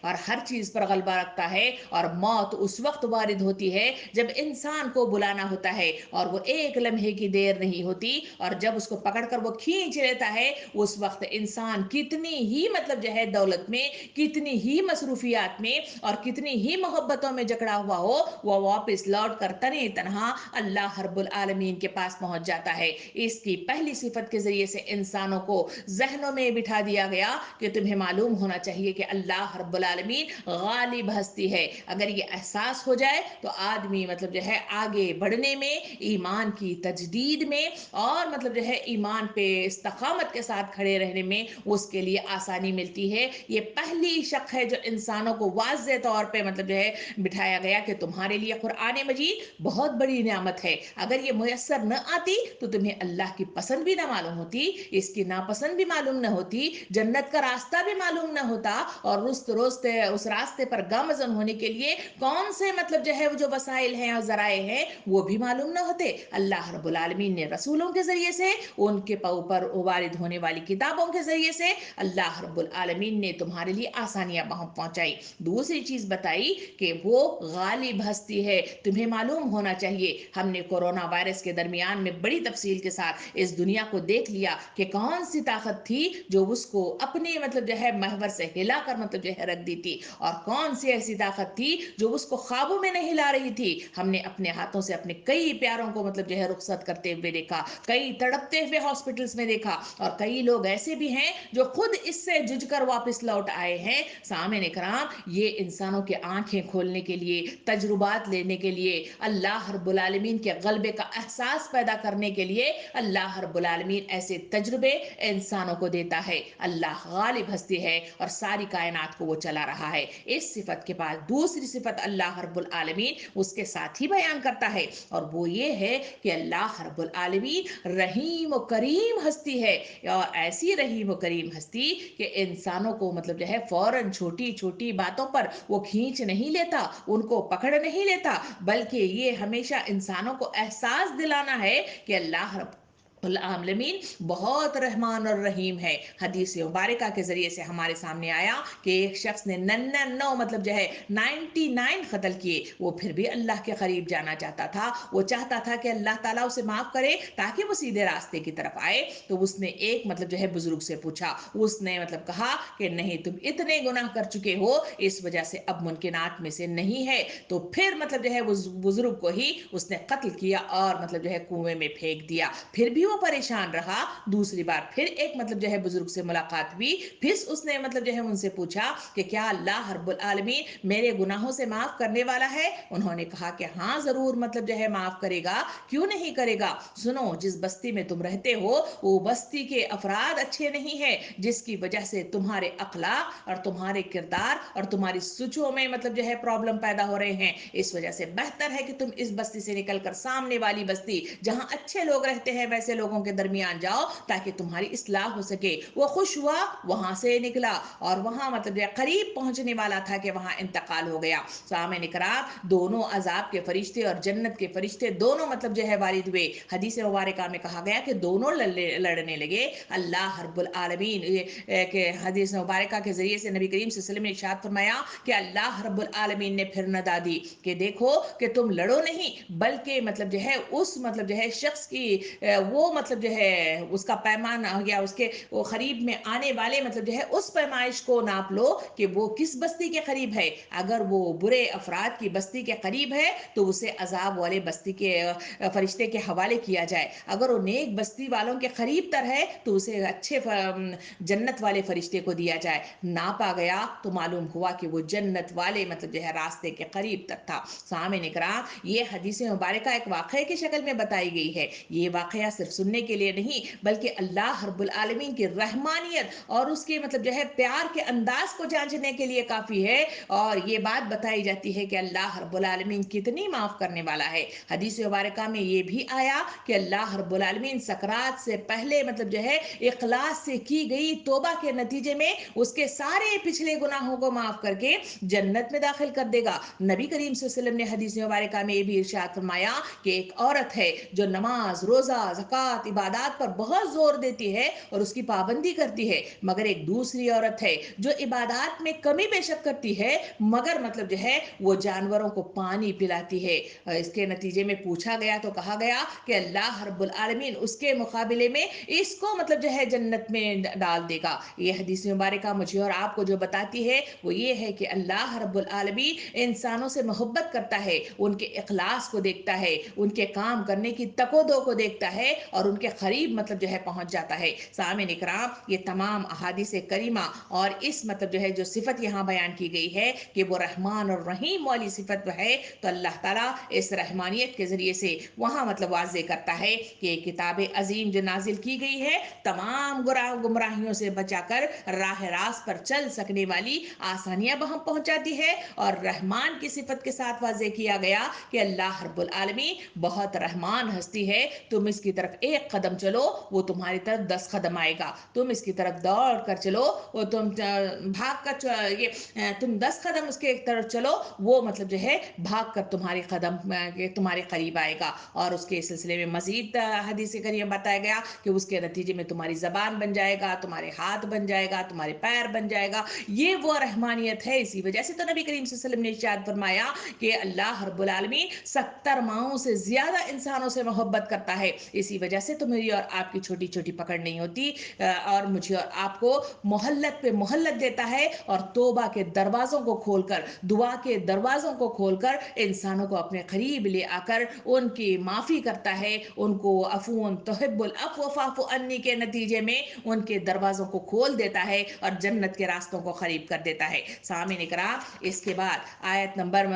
اور ہر چیز پر غلبہ رکھتا ہے، اور موت اس وقت وارد ہوتی ہے جب انسان کو بلانا ہوتا ہے، اور وہ ایک لمحے کی دیر نہیں ہوتی، اور جب اس کو پکڑ کر وہ کھینچ لیتا ہے اس وقت انسان کتنی ہی مطلب جو ہے دولت میں، کتنی ہی مصروفیات میں اور کتنی ہی محبتوں میں جکڑا ہوا ہو، وہ واپس لوٹ کر تنے تنہا اللہ رب العالمین کے پاس پہنچ جاتا ہے۔ اس کی پہلی صفت کے ذریعے سے انسانوں کو ذہنوں میں بٹھا دیا گیا کہ تمہیں معلوم ہونا چاہیے کہ اللہ رب العالمین غالب ہستی ہے۔ اگر یہ احساس ہو جائے تو آدمی مطلب جو ہے آگے بڑھنے میں، ایمان کی تجدید میں، اور مطلب جو ہے ایمان پہ استقامت کے ساتھ کھڑے رہنے میں اس کے لیے آسانی ملتی ہے۔ یہ پہلی شق ہے جو انسانوں کو واضح طور پہ مطلب جو ہے بٹھایا گیا کہ تمہارے لیے قرآن مجید بہت بڑی نعمت ہے، اگر یہ میسر نہ آتی تو تمہیں اللہ کی پسند بھی نہ معلوم ہوتی، اس کی ناپسند بھی معلوم نہ ہوتی، جنت کا راستہ بھی معلوم نہ ہوتا، اور اس راستے پر گامزن ہونے کے لیے کون سے مطلب جو ہے جو وسائل ہیں اور ذرائع ہیں وہ بھی معلوم نہ ہوتے۔ اللہ رب العالمین نے رسولوں کے ذریعے سے، ان کے اوپر وارد ہونے والی کتابوں کے ذریعے سے اللہ رب العالمین نے تمہارے لیے آسانیاں پہنچائی۔ دوسری چیز بتائی کہ وہ غالب ہستی ہے، تمہیں معلوم ہونا چاہیے۔ ہم نے کورونا وائرس کے درمیان میں بڑی تفصیل کے ساتھ اس دنیا کو دیکھ لیا کہ کون سی طاقت تھی جو اس کو اپنے مطلب جو ہے محور سے ہلا کر مطلب جو ہے رکھ دی تھی، اور کون سی ایسی طاقت تھی جو اس کو خوابوں میں نہیں ہلا رہی تھی۔ ہم نے اپنے ہاتھوں سے اپنے کئی پیاروں کو مطلب جو ہے رخصت کرتے ہوئے دیکھا، کئی تڑپتے ہوئے ہاسپٹلز میں دیکھا، اور کئی لوگ ایسے بھی ہیں جو خود اس سے جج کر واپس لوٹ آئے ہیں۔ سامعین کرام، یہ انسانوں کے آنکھیں کھولنے کے لیے، تجربات لینے کے لیے، اللہ رب العالمین کے غلبے کا احساس پیدا کرنے کے لیے اللہ رب العالمین ایسے تجربے انسانوں کو دیتا ہے۔ اللہ غالب ہستی ہے اور ساری کائنات کو وہ چلا رہا ہے۔ اس صفت کے بعد دوسری صفت اللہ رب العالمین اس کے ساتھ ہی بیان کرتا ہے، اور وہ یہ ہے کہ اللہ رب العالمین رحیم و کریم ہستی ہے، اور ایسی رحیم و کریم ہستی کہ انسانوں کو مطلب جو ہے فوراً چھوٹی چھوٹی باتوں پر وہ کھینچ نہیں لیتا، ان کو پکڑ نہیں لیتا، بلکہ یہ ہمیشہ انسانوں کو احساس دلانا ہے کہ اللہ رب العالمین بہت رحمان اور رحیم ہے۔ حدیث مبارکہ کے ذریعے سے ہمارے سامنے آیا کہ ایک شخص نے 99 مطلب جو ہے 99 قتل کیے، وہ پھر بھی اللہ کے قریب جانا چاہتا تھا، وہ چاہتا تھا کہ اللہ تعالیٰ اسے معاف کرے تاکہ وہ سیدھے راستے کی طرف آئے۔ تو اس نے ایک مطلب جو ہے بزرگ سے پوچھا، اس نے مطلب کہا کہ نہیں، تم اتنے گناہ کر چکے ہو، اس وجہ سے اب ممکنات میں سے نہیں ہے۔ تو پھر مطلب جو ہے اس بزرگ کو ہی اس نے قتل کیا اور مطلب جو ہے کنویں میں پھینک دیا۔ پھر بھی وہ پریشان رہا، دوسری بار پھر ایک مطلب جو ہے بزرگ سے ملاقات ہوئی، پھر اس نے مطلب جو ہے ان سے پوچھا کہ کیا اللہ رب العالمین میرے گناہوں سے معاف کرنے والا ہے؟ انہوں نے کہا کہ ہاں ضرور مطلب جو ہے معاف کرے گا، کیوں نہیں کرے گا؟ سنو، جس بستی میں تم رہتے ہو وہ بستی کے افراد اچھے نہیں ہیں، جس کی وجہ سے تمہارے اخلاق اور تمہارے کردار اور تمہاری سوچوں میں مطلب جو ہے پرابلم پیدا ہو رہے ہیں۔ اس وجہ سے بہتر ہے کہ تم اس بستی سے نکل کر سامنے والی بستی جہاں اچھے لوگ رہتے ہیں ویسے لوگوں کے درمیان جاؤ تاکہ تمہاری اصلاح ہو سکے۔ وہ خوش ہوا، وہاں سے نکلا، اور وہاں مطلب یہ قریب پہنچنے والا تھا کہ وہاں انتقال ہو گیا۔ سامعین کرام، دونوں عذاب کے فرشتے اور جنت کے فرشتے دونوں مطلب جو ہے وارد ہوئے۔ حدیث مبارکہ میں کہا گیا کہ دونوں لڑنے لگے۔ اللہ رب العالمین کے حدیث مبارکہ کے ذریعے سے نبی کریم صلی اللہ علیہ وسلم نے ارشاد فرمایا کہ اللہ رب العالمین نے پھر ندا دی کہ دیکھو کہ تم لڑو نہیں، بلکہ مطلب جو ہے اس مطلب جو ہے شخص کی وہ مطلب جو ہے اس کا پیمانہ یا اس کے وہ قریب میں آنے والے مطلب جو ہے اس پیمائش کو ناپ لو کہ وہ کس بستی کے قریب ہے۔ اگر وہ برے افراد کی بستی کے قریب ہے تو اسے عذاب والے بستی کے فرشتے کے حوالے کیا جائے، اگر وہ نیک بستی والوں کے قریب تر ہے تو اسے اچھے جنت والے فرشتے کو دیا جائے۔ ناپا گیا تو معلوم ہوا کہ وہ جنت والے مطلب جو ہے راستے کے قریب تک تھا۔ سامعین کرام، یہ حدیث مبارکہ ایک واقعے کی شکل میں بتائی گئی ہے۔ یہ واقعہ صرف سننے کے لیے نہیں بلکہ اللہ رب العالمین کی رحمانیت اور اس کے مطلب جو ہے پیار کے انداز کو جانچنے کے لیے کافی ہے، اور یہ بات بتائی جاتی ہے کہ اللہ رب العالمین کتنی معاف کرنے والا ہے۔ حدیث مبارکہ میں یہ بھی آیا کہ اللہ رب العالمین سکرات سے پہلے مطلب جو ہے اخلاص سے کی گئی توبہ کے نتیجے میں اس کے سارے پچھلے گناہوں کو معاف کر کے جنت میں داخل کر دے گا۔ نبی کریم صلی اللہ علیہ وسلم نے حدیث مبارکہ میں یہ بھی ارشاد فرمایا کہ ایک عورت ہے جو نماز، روزہ، زکوٰۃ طاعت عبادات پر بہت زور دیتی ہے اور اس کی پابندی کرتی ہے، مگر ایک دوسری عورت ہے جو عبادات میں کمی بیشک کرتی ہے مگر مطلب جو ہے وہ جانوروں کو پانی پلاتی ہے۔ اس کے نتیجے میں پوچھا گیا تو کہا گیا کہ اللہ رب العالمین اس کے مقابلے میں اس کو مطلب جو ہے جنت میں ڈال دے گا۔ یہ حدیث مبارکہ مجھے اور آپ کو جو بتاتی ہے وہ یہ ہے کہ اللہ رب العالمین انسانوں سے محبت کرتا ہے، ان کے اخلاص کو دیکھتا ہے، ان کے کام کرنے کی تقودو کو دیکھتا ہے اور ان کے قریب مطلب جو ہے پہنچ جاتا ہے۔ سامعین اکرام، یہ تمام احادیث کریمہ اور اس مطلب جو ہے جو صفت یہاں بیان کی گئی ہے کہ وہ رحمان اور رحیم والی صفت ہے، تو اللہ تعالیٰ اس رحمانیت کے ذریعے سے وہاں مطلب واضح کرتا ہے کہ یہ کتاب عظیم جو نازل کی گئی ہے تمام گمراہیوں سے بچا کر راہ راست پر چل سکنے والی آسانیاں بہم پہنچاتی ہے، اور رحمان کی صفت کے ساتھ واضح کیا گیا کہ اللہ رب العالمین بہت رحمان ہستی ہے، تم اس کی طرف ایک قدم چلو وہ تمہاری طرف 10 قدم آئے گا، تم اس کی طرف دوڑ کر چلو وہ تم بھاگ کر تم 10 قدم اس کے ایک طرف چلو وہ مطلب جو ہے بھاگ کر تمہارے قدم تمہارے قریب آئے گا۔ اور اس کے سلسلے میں مزید حدیث کریم بتایا گیا کہ اس کے نتیجے میں تمہاری زبان بن جائے گا، تمہارے ہاتھ بن جائے گا، تمہارے پیر بن جائے گا، یہ وہ رحمانیت ہے۔ اسی وجہ سے تو نبی کریم صلی اللہ علیہ وسلم نے ارشاد فرمایا کہ اللہ رب العالمین 70 ماؤں سے زیادہ انسانوں سے محبت کرتا ہے، اسی وجہ سے تو میری اور آپ کی چھوٹی چھوٹی پکڑ نہیں ہوتی، اور مجھے اور آپ کو مہلت پہ مہلت دیتا ہے اور توبہ کے دروازوں کو کھول کر، دعا کے دروازوں کو کھول کر انسانوں کو اپنے قریب لے آ کر ان کی معافی کرتا ہے، ان کو عفو تحب العفو فاعف عنی کے نتیجے میں ان کے دروازوں کو کھول دیتا ہے اور جنت کے راستوں کو قریب کر دیتا ہے۔ سامعین اکرام، اس کے بعد آیت نمبر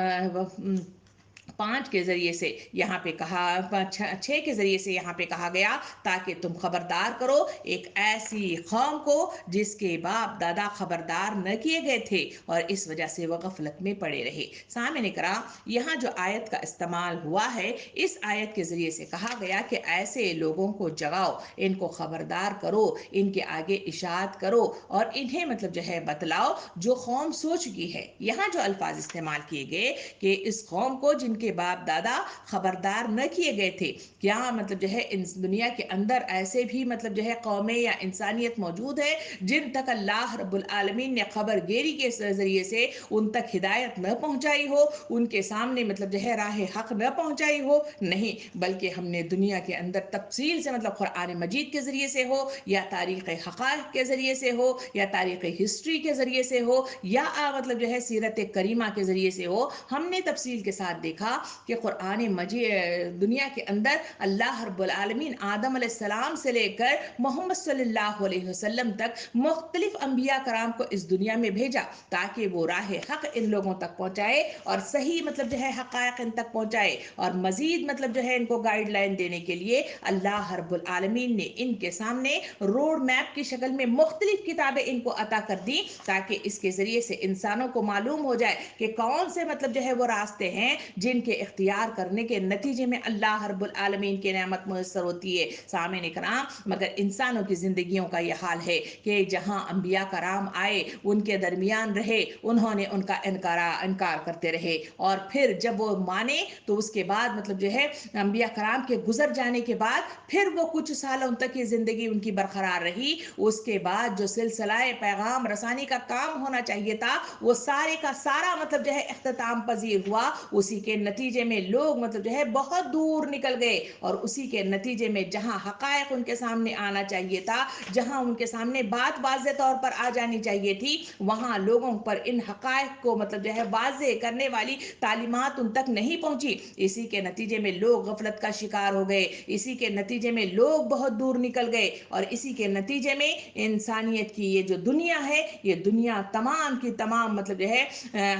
5 کے ذریعے سے یہاں پہ کہا 6 کے ذریعے سے یہاں پہ کہا گیا تاکہ تم خبردار کرو ایک ایسی قوم کو جس کے باپ دادا خبردار نہ کیے گئے تھے اور اس وجہ سے وہ غفلت میں پڑے رہے۔ سامعین اکرام، یہاں جو آیت کا استعمال ہوا ہے اس آیت کے ذریعے سے کہا گیا کہ ایسے لوگوں کو جگاؤ، ان کو خبردار کرو، ان کے آگے اشاعت کرو اور انہیں مطلب جو ہے بتلاؤ جو قوم سو چکی ہے۔ یہاں جو الفاظ استعمال کیے گئے کہ اس قوم کو جن کے باپ دادا خبردار نہ کیے گئے تھے، کیا مطلب جو ہے دنیا کے اندر ایسے بھی مطلب جو ہے قومیں یا انسانیت موجود ہے جن تک اللہ رب العالمین نے خبر گیری کے ذریعے سے ان تک ہدایت نہ پہنچائی ہو، ان کے سامنے مطلب جو ہے راہ حق نہ پہنچائی ہو؟ نہیں، بلکہ ہم نے دنیا کے اندر تفصیل سے مطلب قرآن مجید کے ذریعے سے ہو یا تاریخ حقائق کے ذریعے سے ہو یا تاریخ ہسٹری کے ذریعے سے ہو یا مطلب جو ہے سیرت کریمہ کے ذریعے سے ہو، ہم نے تفصیل کے ساتھ دیکھا کہ قرآن مجید دنیا کے اندر اللہ رب العالمین آدم علیہ السلام سے لے کر محمد صلی اللہ علیہ وسلم تک مختلف انبیاء کرام کو اس دنیا میں بھیجا تاکہ وہ راہ حق ان لوگوں تک پہنچائے اور صحیح مطلب جو ہے حقائق ان تک پہنچائے، اور مزید مطلب جو ہے ان کو گائیڈ لائن دینے کے لیے اللہ رب العالمین نے ان کے سامنے روڈ میپ کی شکل میں مختلف کتابیں ان کو عطا کر دی تاکہ اس کے ذریعے سے انسانوں کو معلوم ہو جائے کہ کون سے مطلب جو ہے وہ راستے ہیں جن کے اختیار کرنے کے نتیجے میں اللہ رب العالمین کی نعمت میسر ہوتی ہے۔ سامعین اکرام، مگر انسانوں کی زندگیوں کا یہ حال ہے کہ جہاں انبیاء کرام آئے ان کے درمیان رہے، انہوں نے ان کا انکار کرتے رہے، اور پھر جب وہ مانے تو اس کے بعد مطلب جو ہے انبیاء کرام کے گزر جانے کے بعد پھر وہ کچھ سالوں تک یہ زندگی ان کی برقرار رہی، اس کے بعد جو سلسلہ پیغام رسانی کا کام ہونا چاہیے تھا وہ سارے کا سارا مطلب جو ہے اختتام پذیر ہوا۔ اسی کے نتیجے میں لوگ مطلب جو ہے بہت دور نکل گئے، اور اسی کے نتیجے میں جہاں حقائق ان کے سامنے آنا چاہیے تھا، جہاں ان کے سامنے بات واضح طور پر آ جانی چاہیے تھی، وہاں لوگوں پر ان حقائق کو مطلب جو ہے واضح کرنے والی تعلیمات ان تک نہیں پہنچی۔ اسی کے نتیجے میں لوگ غفلت کا شکار ہو گئے، اسی کے نتیجے میں لوگ بہت دور نکل گئے، اور اسی کے نتیجے میں انسانیت کی یہ جو دنیا ہے یہ دنیا تمام کی تمام مطلب جو ہے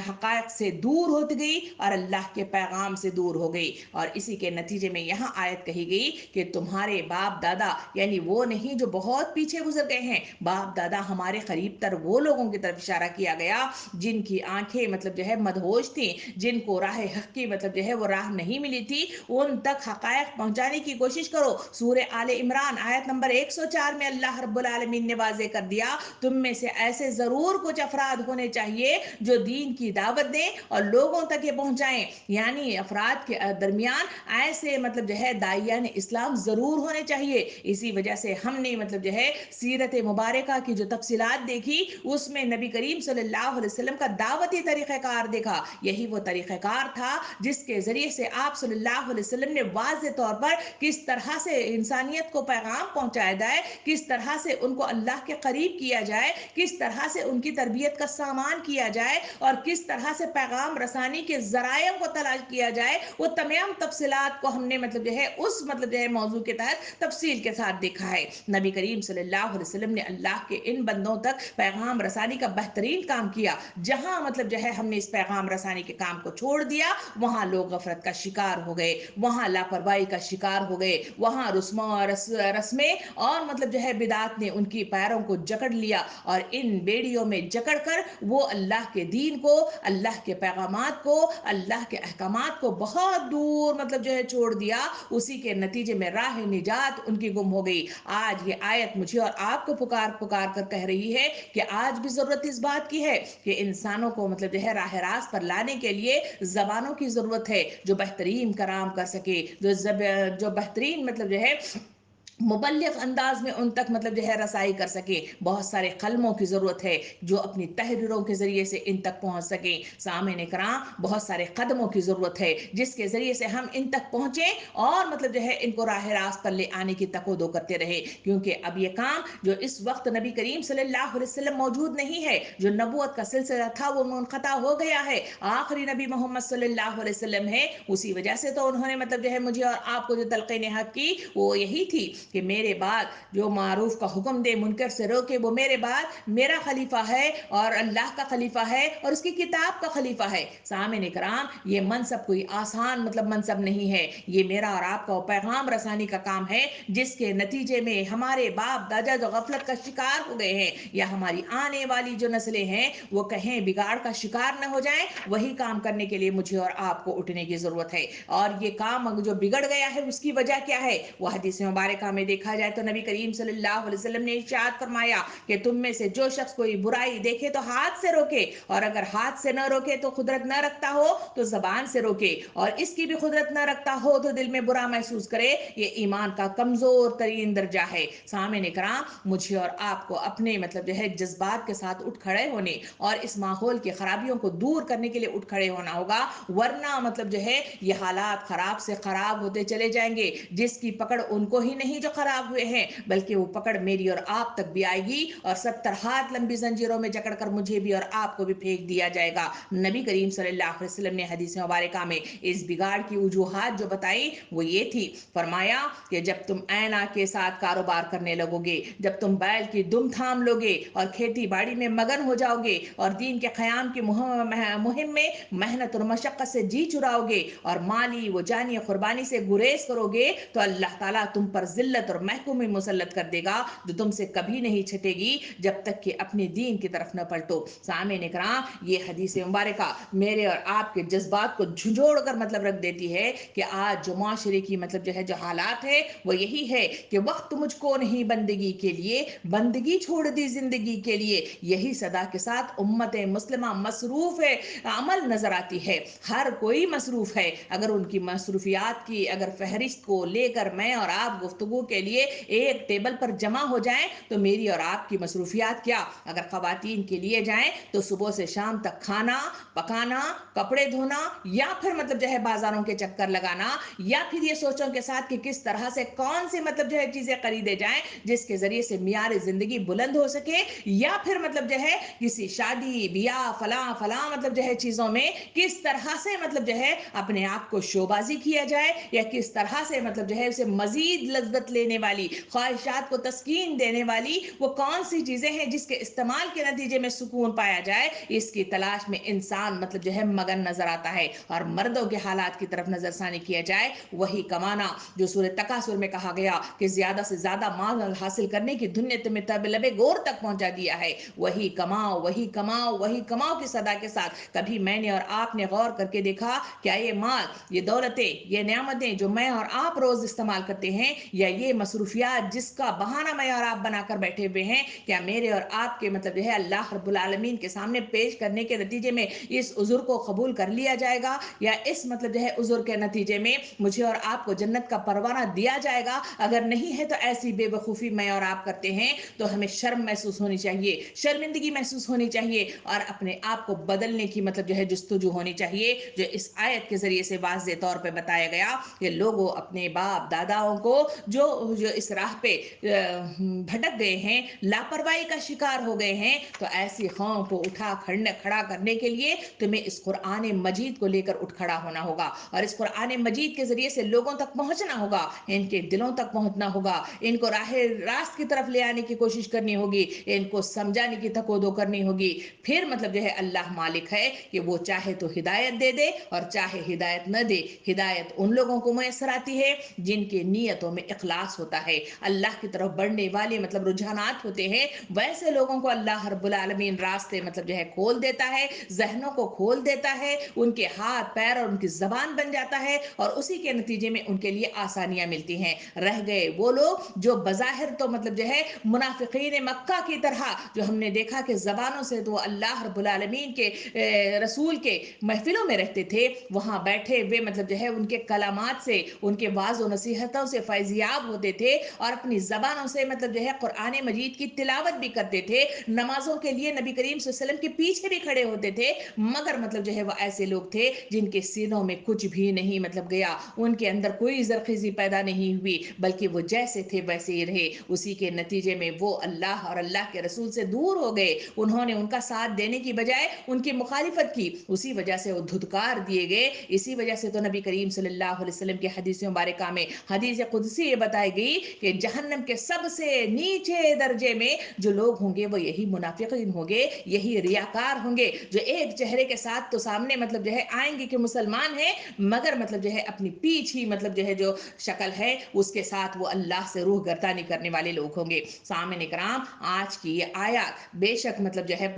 حقائق سے دور ہوتی گئی اور اللہ کے پیغام سے دور ہو گئی۔ اور اسی کے نتیجے میں یہاں آیت کہی گئی کہ تمہارے باپ دادا، یعنی وہ نہیں جو بہت پیچھے گزر گئے ہیں، باپ دادا ہمارے قریب تر وہ لوگوں کی طرف اشارہ کیا گیا جن کی آنکھیں مطلب جو ہے مدہوش تھیں، جن کو راہ حق کی مطلب جو ہے وہ راہ نہیں ملی تھی، ان تک حقائق پہنچانے کی کوشش کرو۔ سورہ آل عمران آیت نمبر 104 میں اللہ رب العالمین نے واضح کر دیا تم میں سے ایسے ضرور کچھ افراد ہونے چاہیے جو دین کی دعوت دیں اور لوگوں تک یہ پہنچائیں، یعنی دیانی افراد کے درمیان ایسے مطلب جو ہے داعیان اسلام ضرور ہونے چاہیے. اسی وجہ سے ہم نے مطلب جو ہے سیرت مبارکہ کی جو تفصیلات دیکھی اس میں نبی کریم صلی اللہ علیہ وسلم کا دعوتی طریقہ کار دیکھا. یہی وہ طریقہ کار تھا جس کے ذریعے سے آپ صلی اللہ علیہ وسلم نے واضح طور پر کس طرح سے انسانیت کو پیغام پہنچایا جائے, کس طرح سے ان کو اللہ کے قریب کیا جائے, کس طرح سے ان کی تربیت کا سامان کیا جائے اور کس طرح سے پیغام رسانی کے ذرائع کو تلاش کیا جائے, وہ تمام تفصیلات کو ہم نے مطلب جو ہے اس مطلب جو ہے موضوع کے تحت تفصیل کے ساتھ دیکھا ہے. نبی کریم صلی اللہ علیہ وسلم نے اللہ کے ان بندوں تک پیغام رسانی کا بہترین کام کیا. جہاں مطلب جو ہے ہم نے اس پیغام رسانی کے کام کو چھوڑ دیا وہاں لوگ غفلت کا شکار ہو گئے, وہاں لاپرواہی کا شکار ہو گئے, وہاں رسمیں اور مطلب جو ہے بدعات نے ان کی پیروں کو جکڑ لیا اور ان بیڑیوں میں جکڑ کر وہ اللہ کے دین کو, اللہ کے پیغامات کو, اللہ کے احکامات کو بہت دور مطلب جو ہے چھوڑ دیا. اسی کے نتیجے میں راہ نجات ان کی گم ہو گئی. آج یہ آیت مجھے اور آپ کو پکار پکار کر کہہ رہی ہے کہ آج بھی ضرورت اس بات کی ہے کہ انسانوں کو مطلب جو ہے راہ راست پر لانے کے لیے زبانوں کی ضرورت ہے جو بہترین کلام کر سکے, جو بہترین مطلب جو ہے مبلغ انداز میں ان تک مطلب جو ہے رسائی کر سکیں. بہت سارے قلموں کی ضرورت ہے جو اپنی تحریروں کے ذریعے سے ان تک پہنچ سکیں. سامعین کرام, بہت سارے قدموں کی ضرورت ہے جس کے ذریعے سے ہم ان تک پہنچیں اور مطلب جو ہے ان کو راہ راست پر لے آنے کی تک و دو کرتے رہے, کیونکہ اب یہ کام جو اس وقت نبی کریم صلی اللہ علیہ وسلم موجود نہیں ہے, جو نبوت کا سلسلہ تھا وہ منقطع ہو گیا ہے. آخری نبی محمد صلی اللہ علیہ وسلم ہے. اسی وجہ سے تو انہوں نے مطلب جو ہے مجھے اور آپ کو جو تلقین حق کی وہ یہی تھی کہ میرے بعد جو معروف کا حکم دے, منکر سے روکے, وہ میرے بعد میرا خلیفہ ہے اور اللہ کا خلیفہ ہے اور اس کی کتاب کا خلیفہ ہے. سامعین کرام, یہ منصب کوئی آسان مطلب منصب نہیں ہے. یہ میرا اور آپ کا پیغام رسانی کا کام ہے جس کے نتیجے میں ہمارے باپ دادا جو غفلت کا شکار ہو گئے ہیں یا ہماری آنے والی جو نسلیں ہیں وہ کہیں بگاڑ کا شکار نہ ہو جائیں, وہی کام کرنے کے لیے مجھے اور آپ کو اٹھنے کی ضرورت ہے. اور یہ کام جو بگڑ گیا ہے اس کی وجہ کیا ہے, وہ حدیث مبارکہ میں دیکھا جائے تو نبی کریم صلی اللہ علیہ وسلم نے ارشاد فرمایا کہ تم میں سے جو شخص کوئی برائی دیکھے تو ہاتھ سے روکے, اور اگر ہاتھ سے نہ روکے تو قدرت نہ رکھتا ہو تو زبان سے روکے, اور اس کی بھی قدرت نہ رکھتا ہو تو دل میں برا محسوس کرے. یہ ایمان کا کمزور ترین درجہ ہے. سامعین کرام, مجھے اور آپ کو اپنے مطلب جو ہے جذبات کے ساتھ اٹھ کھڑے ہونے اور اس ماحول کی خرابیوں کو دور کرنے کے لیے اٹھ کھڑے ہونا ہوگا, ورنہ مطلب جو ہے یہ حالات خراب سے خراب ہوتے چلے جائیں گے. جس کی پکڑ ان کو ہی نہیں جو خراب ہوئے ہیں, بلکہ وہ پکڑ میری اور آپ تک بھی آئے گی اور 70 ہاتھ لمبی زنجیروں میں جکڑ کر مجھے بھی اور آپ کو بھی پھینک دیا جائے گا. نبی کریم صلی اللہ علیہ وسلم نے حدیث مبارکہ میں اس بگاڑ کی وجوہات جو بتائی وہ یہ تھی, فرمایا کہ جب تم اینا کے ساتھ کاروبار کرنے لگو گے, جب تم بیل کی دم تھام لو گے اور کھیتی باڑی میں مگن ہو جاؤ گے اور دین کے قیام کی مہم میں محنت اور مشقت سے جی چراؤ گے اور مالی و جانی قربانی سے گریز کرو گے, تو اللہ تعالیٰ تم پر ذلت اور محکومی مسلط کر دے گا جو تم سے کبھی نہیں چھٹے گی جب تک کہ اپنے دین کی طرف نہ پلٹو. سامعین کرام, یہ حدیث مبارکہ میرے اور آپ کے جذبات کو جھنجھوڑ کر مطلب رکھ دیتی ہے کہ آج جو معاشرے کی مطلب جو ہے جو حالات ہے وہ یہی ہے کہ وقت مجھ کو نہیں بندگی کے لیے, بندگی چھوڑ دی زندگی کے لیے. یہی صدا کے ساتھ امت مسلمہ مصروف ہے عمل نظر آتی ہے. ہر کوئی مصروف ہے. اگر ان کی مصروفیات کی اگر فہرست کو لے کر میں اور آپ گفتگو کے لیے ایک ٹیبل پر جمع ہو جائیں تو میری اور آپ کی مصروفیات کیا, اگر خواتین کے لیے جائیں تو صبح سے شام تک کھانا پکانا, کپڑے دھونا, یا پھر مطلب جو ہے بازاروں کے چکر لگانا, یا پھر یہ سوچوں کے ساتھ کہ کس طرح سے کون سی مطلب جو ہے چیزیں خریدے جائیں جس کے ذریعے سے معیار زندگی بلند ہو سکے, یا پھر مطلب جو ہے کسی شادی بیاہ فلاں فلاں مطلب جو ہے چیزوں میں کس طرح سے مطلب جو ہے اپنے آپ کو شوبازی کیا جائے, یا کس طرح سے مطلب جو ہے اسے مزید لذت لینے والی, خواہشات کو تسکین دینے والی وہ کون سی چیزیں ہیں جس کے استعمال کے نتیجے میں سکون پایا جائے, اس کی تلاش میں انسان مطلب جو ہے مگن نظر آتا ہے. اور مردوں کے حالات کی طرف نظر ثانی کیا جائے, وہی کمانا جو سورہ تکاثر میں کہا گیا کہ زیادہ سے زیادہ مال حاصل کرنے کی دھن نے تمہیں تب لبے گور تک پہنچا دیا ہے. وہی کماؤ وہی کماؤ وہی کماؤ کی صدا کے ساتھ کبھی میں نے اور آپ نے غور کر کے دیکھا کیا یہ مال, یہ دولتیں, یہ نعمتیں جو میں اور آپ روز استعمال کرتے ہیں, یا یہ مصروفیات جس کا بہانہ میں اور آپ بنا کر بیٹھے ہوئے ہیں، کیا میرے اور آپ کے مطلب جو ہے اللہ رب العالمین کے سامنے پیش کرنے کے نتیجے میں اس عذر کو قبول کر لیا جائے گا، یا اس مطلب جو ہے عذر کے نتیجے میں مجھے اور آپ کو جنت کا پروانہ دیا جائے گا؟ اگر نہیں ہے تو ایسی بے وقوفی میں اور آپ کرتے ہیں تو ہمیں شرم محسوس ہونی چاہیے، شرمندگی محسوس ہونی چاہیے، اور اپنے آپ کو بدلنے کی مطلب جو ہے جستجو ہونی چاہیے، جو اس آیت کے ذریعے سے واضح طور پہ بتایا گیا کہ لوگوں اپنے باپ داداؤں کو جو اس راہ پہ بھٹک گئے ہیں، لاپرواہی کا شکار ہو گئے ہیں، تو ایسی قوم کو کھڑا کرنے کے لیے تمہیں اس قرآن مجید کو لے کر اٹھ کھڑا ہونا ہوگا، اور اس قرآن مجید کے ذریعے سے لوگوں تک پہنچنا ہوگا، ان کے دلوں تک پہنچنا ہوگا، ان کو راہ راست کی طرف لے آنے کی کوشش کرنی ہوگی، ان کو سمجھانے کی تکودو کرنی ہوگی۔ پھر مطلب جو ہے اللہ مالک ہے کہ وہ چاہے تو ہدایت دے دے اور چاہے ہدایت نہ دے۔ ہدایت ان لوگوں کو میسر آتی ہے جن کے نیتوں میں اخلاص ہوتا ہے، اللہ کی طرف بڑھنے والے مطلب رجحانات ہوتے ہیں، ویسے لوگوں کو اللہ رب العالمین راستے مطلب جو ہے کھول دیتا ہے، ذہنوں کو کھول دیتا ہے، ان کے ہاتھ پیر اور ان کی زبان بن جاتا ہے، اور اسی کے نتیجے میں ان کے لیے آسانیاں ملتی ہیں۔ رہ گئے وہ لوگ جو بظاہر تو مطلب جو ہے منافقین مکہ کی طرح، جو ہم نے دیکھا کہ زبانوں سے تو اللہ رب العالمین کے رسول کے محفلوں میں رہتے تھے، وہاں بیٹھے ہوئے مطلب جو ہے ان کے کلامات سے، ان کے واعظ و نصیحتوں سے فیضیاب ہوتے تھے، اور اپنی زبانوں سے مطلب جو ہے قرآن مجید کی تلاوت بھی کرتے تھے، نمازوں کے لیے نبی کریم صلی اللہ علیہ وسلم کے پیچھے بھی کھڑے ہوتے تھے، مگر مطلب جو ہے وہ ایسے لوگ تھے جن کے سینوں میں کچھ بھی نہیں مطلب گیا، ان کے اندر کوئی زرخیزی پیدا نہیں ہوئی، بلکہ وہ جیسے تھے ویسے ہی رہے۔ اسی کے نتیجے میں وہ اللہ اور اللہ کے رسول سے دور ہو گئے، انہوں نے ان کا ساتھ دینے کی بجائے ان کی مخالفت کی، اسی وجہ سے وہ دھتکار دیے گئے۔ اسی وجہ سے تو نبی کریم صلی اللہ علیہ وسلم کی حدیث مبارکہ میں حدیث قدسی یہ بتائی گئی کہ جہنم کے سب سے نیچے درجے میں جو لوگ ہوں گے وہ یہی منافقین ہوں گے، یہی ریاکار ہوں گے، جو ایک چہرے کے ساتھ تو سامنے مطلب جو ہے آئیں گے کہ مسلمان ہیں، مگر مطلب جو ہے اپنی پیچھ ہی مطلب جو ہے جو شکل ہے اس کے ساتھ وہ اللہ سے روح گردانی کرنے والے لوگ ہوں گے۔ سامعین کرام، آج کی یہ آیات بے شک مطلب جو ہے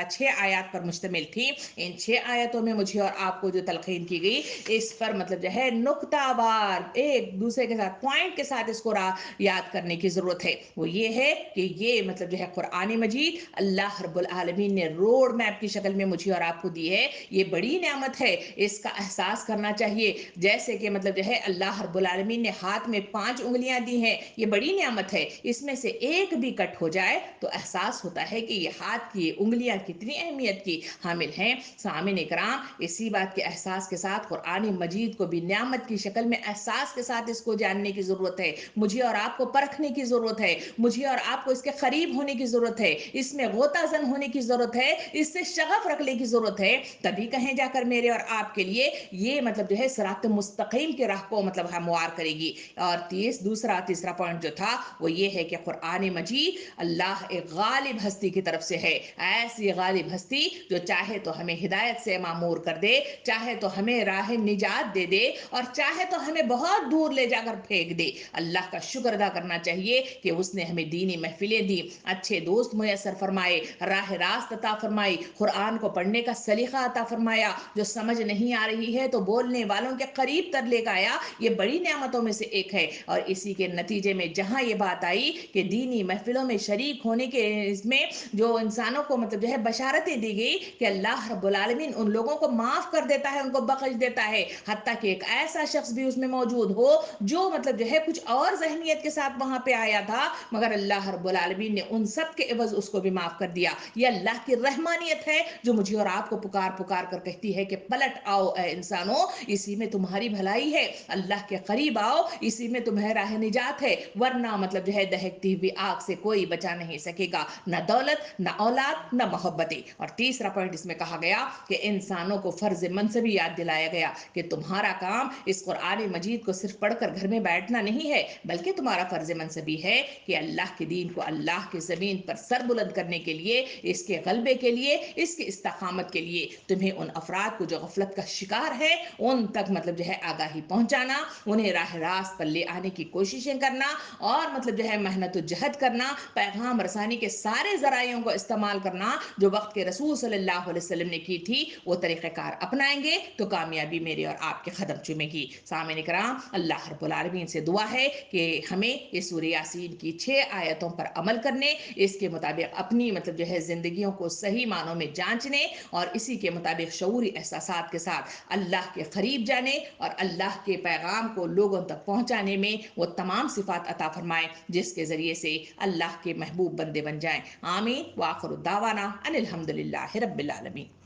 6 آیات پر مشتمل تھی۔ ان 6 آیتوں میں مجھے اور آپ کو جو تلقین کی گئی، اس پر مطلب جو ہے نقطہ وار ایک دوسرے کے ساتھ پوائنٹ کے ساتھ اس کو یاد کرنے کی ضرورت ہے۔ وہ یہ ہے کہ یہ مطلب جو ہے قرآن مجید اللہ رب العالمین نے روڈ میپ کی شکل میں مجھے اور آپ کو دی ہے، یہ بڑی نعمت ہے، اس کا احساس کرنا چاہیے۔ جیسے کہ مطلب جو ہے اللہ رب العالمین نے ہاتھ میں 5 انگلیاں دی ہیں، یہ بڑی نعمت ہے، اس میں سے ایک بھی کٹ ہو جائے تو احساس ہوتا ہے کہ یہ ہاتھ کی انگلیاں کتنی اہمیت کی حامل ہیں۔ سامعین کرام، اسی بات کے احساس کے ساتھ قرآن مجید کو بھی نعمت کی شکل میں احساس کے ساتھ اس کو جاننے کی ضرورت ہے، مجھے اور آپ کو پرکھنے کی ضرورت ہے، مجھے اور آپ کو اس کے قریب ہونے کی ضرورت ہے، اس میں غوطہ زن ہونے کی ضرورت ہے، اس سے شغف رکھنے کی ضرورت ہے، تبھی کہیں جا کر میرے اور آپ کے لیے یہ مطلب جو ہے صراط مستقیم کے راہ کو مطلب ہموار کرے گی۔ اور تیسرا پوائنٹ جو تھا وہ یہ ہے کہ قرآن مجید اللہ ایک غالب ہستی کی طرف سے ہے، ایسی غالب ہستی جو چاہے تو ہمیں ہدایت سے معمور کر دے، چاہے تو ہمیں راہ نجات دے دے، اور چاہے تو ہمیں بہت دور لے جا کر پھینک دے۔ اللہ کا شکر ادا کرنا چاہیے کہ اس نے ہمیں دینی محفلیں دی، اچھے دوست میسر فرمائے، راہ راست عطا فرمائی، قرآن کو پڑھنے کا سلیقہ عطا فرمایا، جو سمجھ نہیں آ رہی ہے تو بولنے والوں کے قریب تر لے گایا، یہ بڑی نعمتوں میں سے ایک ہے۔ اور اسی کے نتیجے میں جہاں یہ بات آئی کہ دینی محفلوں میں شریک ہونے کے اس میں جو انسانوں کو مطلب جو ہے بشارتیں دی گئی کہ اللہ رب العالمین ان لوگوں کو معاف کر دیتا ہے، ان کو بخش دیتا ہے، حتیٰ کہ ایک ایسا شخص بھی اس میں موجود ہو جو مطلب جو ہے کچھ اور ذہنیت کے ساتھ وہاں پہ آیا تھا، مگر اللہ رب العالمین نے ان سب کے عوض اس کو بھی معاف کر دیا۔ یہ اللہ کی رحمانیت ہے جو مجھے اور آپ کو پکار کر کہتی ہے کہ پلٹ آؤ اے انسانوں، اسی میں تمہاری بھلائی ہے، اللہ کے قریب آؤ، اسی میں تمہیں راہ نجات ہے، ورنہ مطلب جو ہے دہکتی ہوئی آگ سے کوئی بچا نہیں سکے گا، نہ دولت، نہ اولاد، نہ محبتیں۔ اور تیسرا پوائنٹ اس میں کہا گیا کہ انسانوں کو فرض منصبی یاد دلایا گیا کہ تمہارا کام اس قرآن مجید کو صرف پڑھ کر گھر میں بیٹھنا نہیں ہے، بلکہ تمہارا فرض منصبی ہے کہ اللہ کے دین کو اللہ کی زمین پر سر بلند کرنے کے لیے، اس کے غلبے کے لیے، اس کی استقامت کے لیے تمہیں ان افراد کو جو غفلت کا شکار ہے ان تک مطلب جو ہے آگاہی پہنچانا، انہیں راہ راست پر لے آنے کی کوششیں کرنا، اور مطلب جو ہے محنت و جہد کرنا، پیغام رسانی کے سارے ذرائعوں کو استعمال کرنا جو وقت کے رسول صلی اللہ علیہ وسلم نے کی تھی، وہ طریقہ کار اپنائیں گے تو کامیابی میرے اور آپ کے قدم چومے گی۔ سامعین کرام، اللہ رب العالمین سے دعا دعا ہے کہ ہمیں اس سورہ یاسین کی 6 آیتوں پر عمل کرنے، اس کے مطابق اپنی مطلب جو ہے زندگیوں کو صحیح معنوں میں جانچنے اور اسی کے مطابق شعوری احساسات کے ساتھ اللہ کے قریب جانے اور اللہ کے پیغام کو لوگوں تک پہنچانے میں وہ تمام صفات عطا فرمائے جس کے ذریعے سے اللہ کے محبوب بندے بن جائیں۔ آمین۔ وآخر دعوانا ان الحمد للہ رب العالمین۔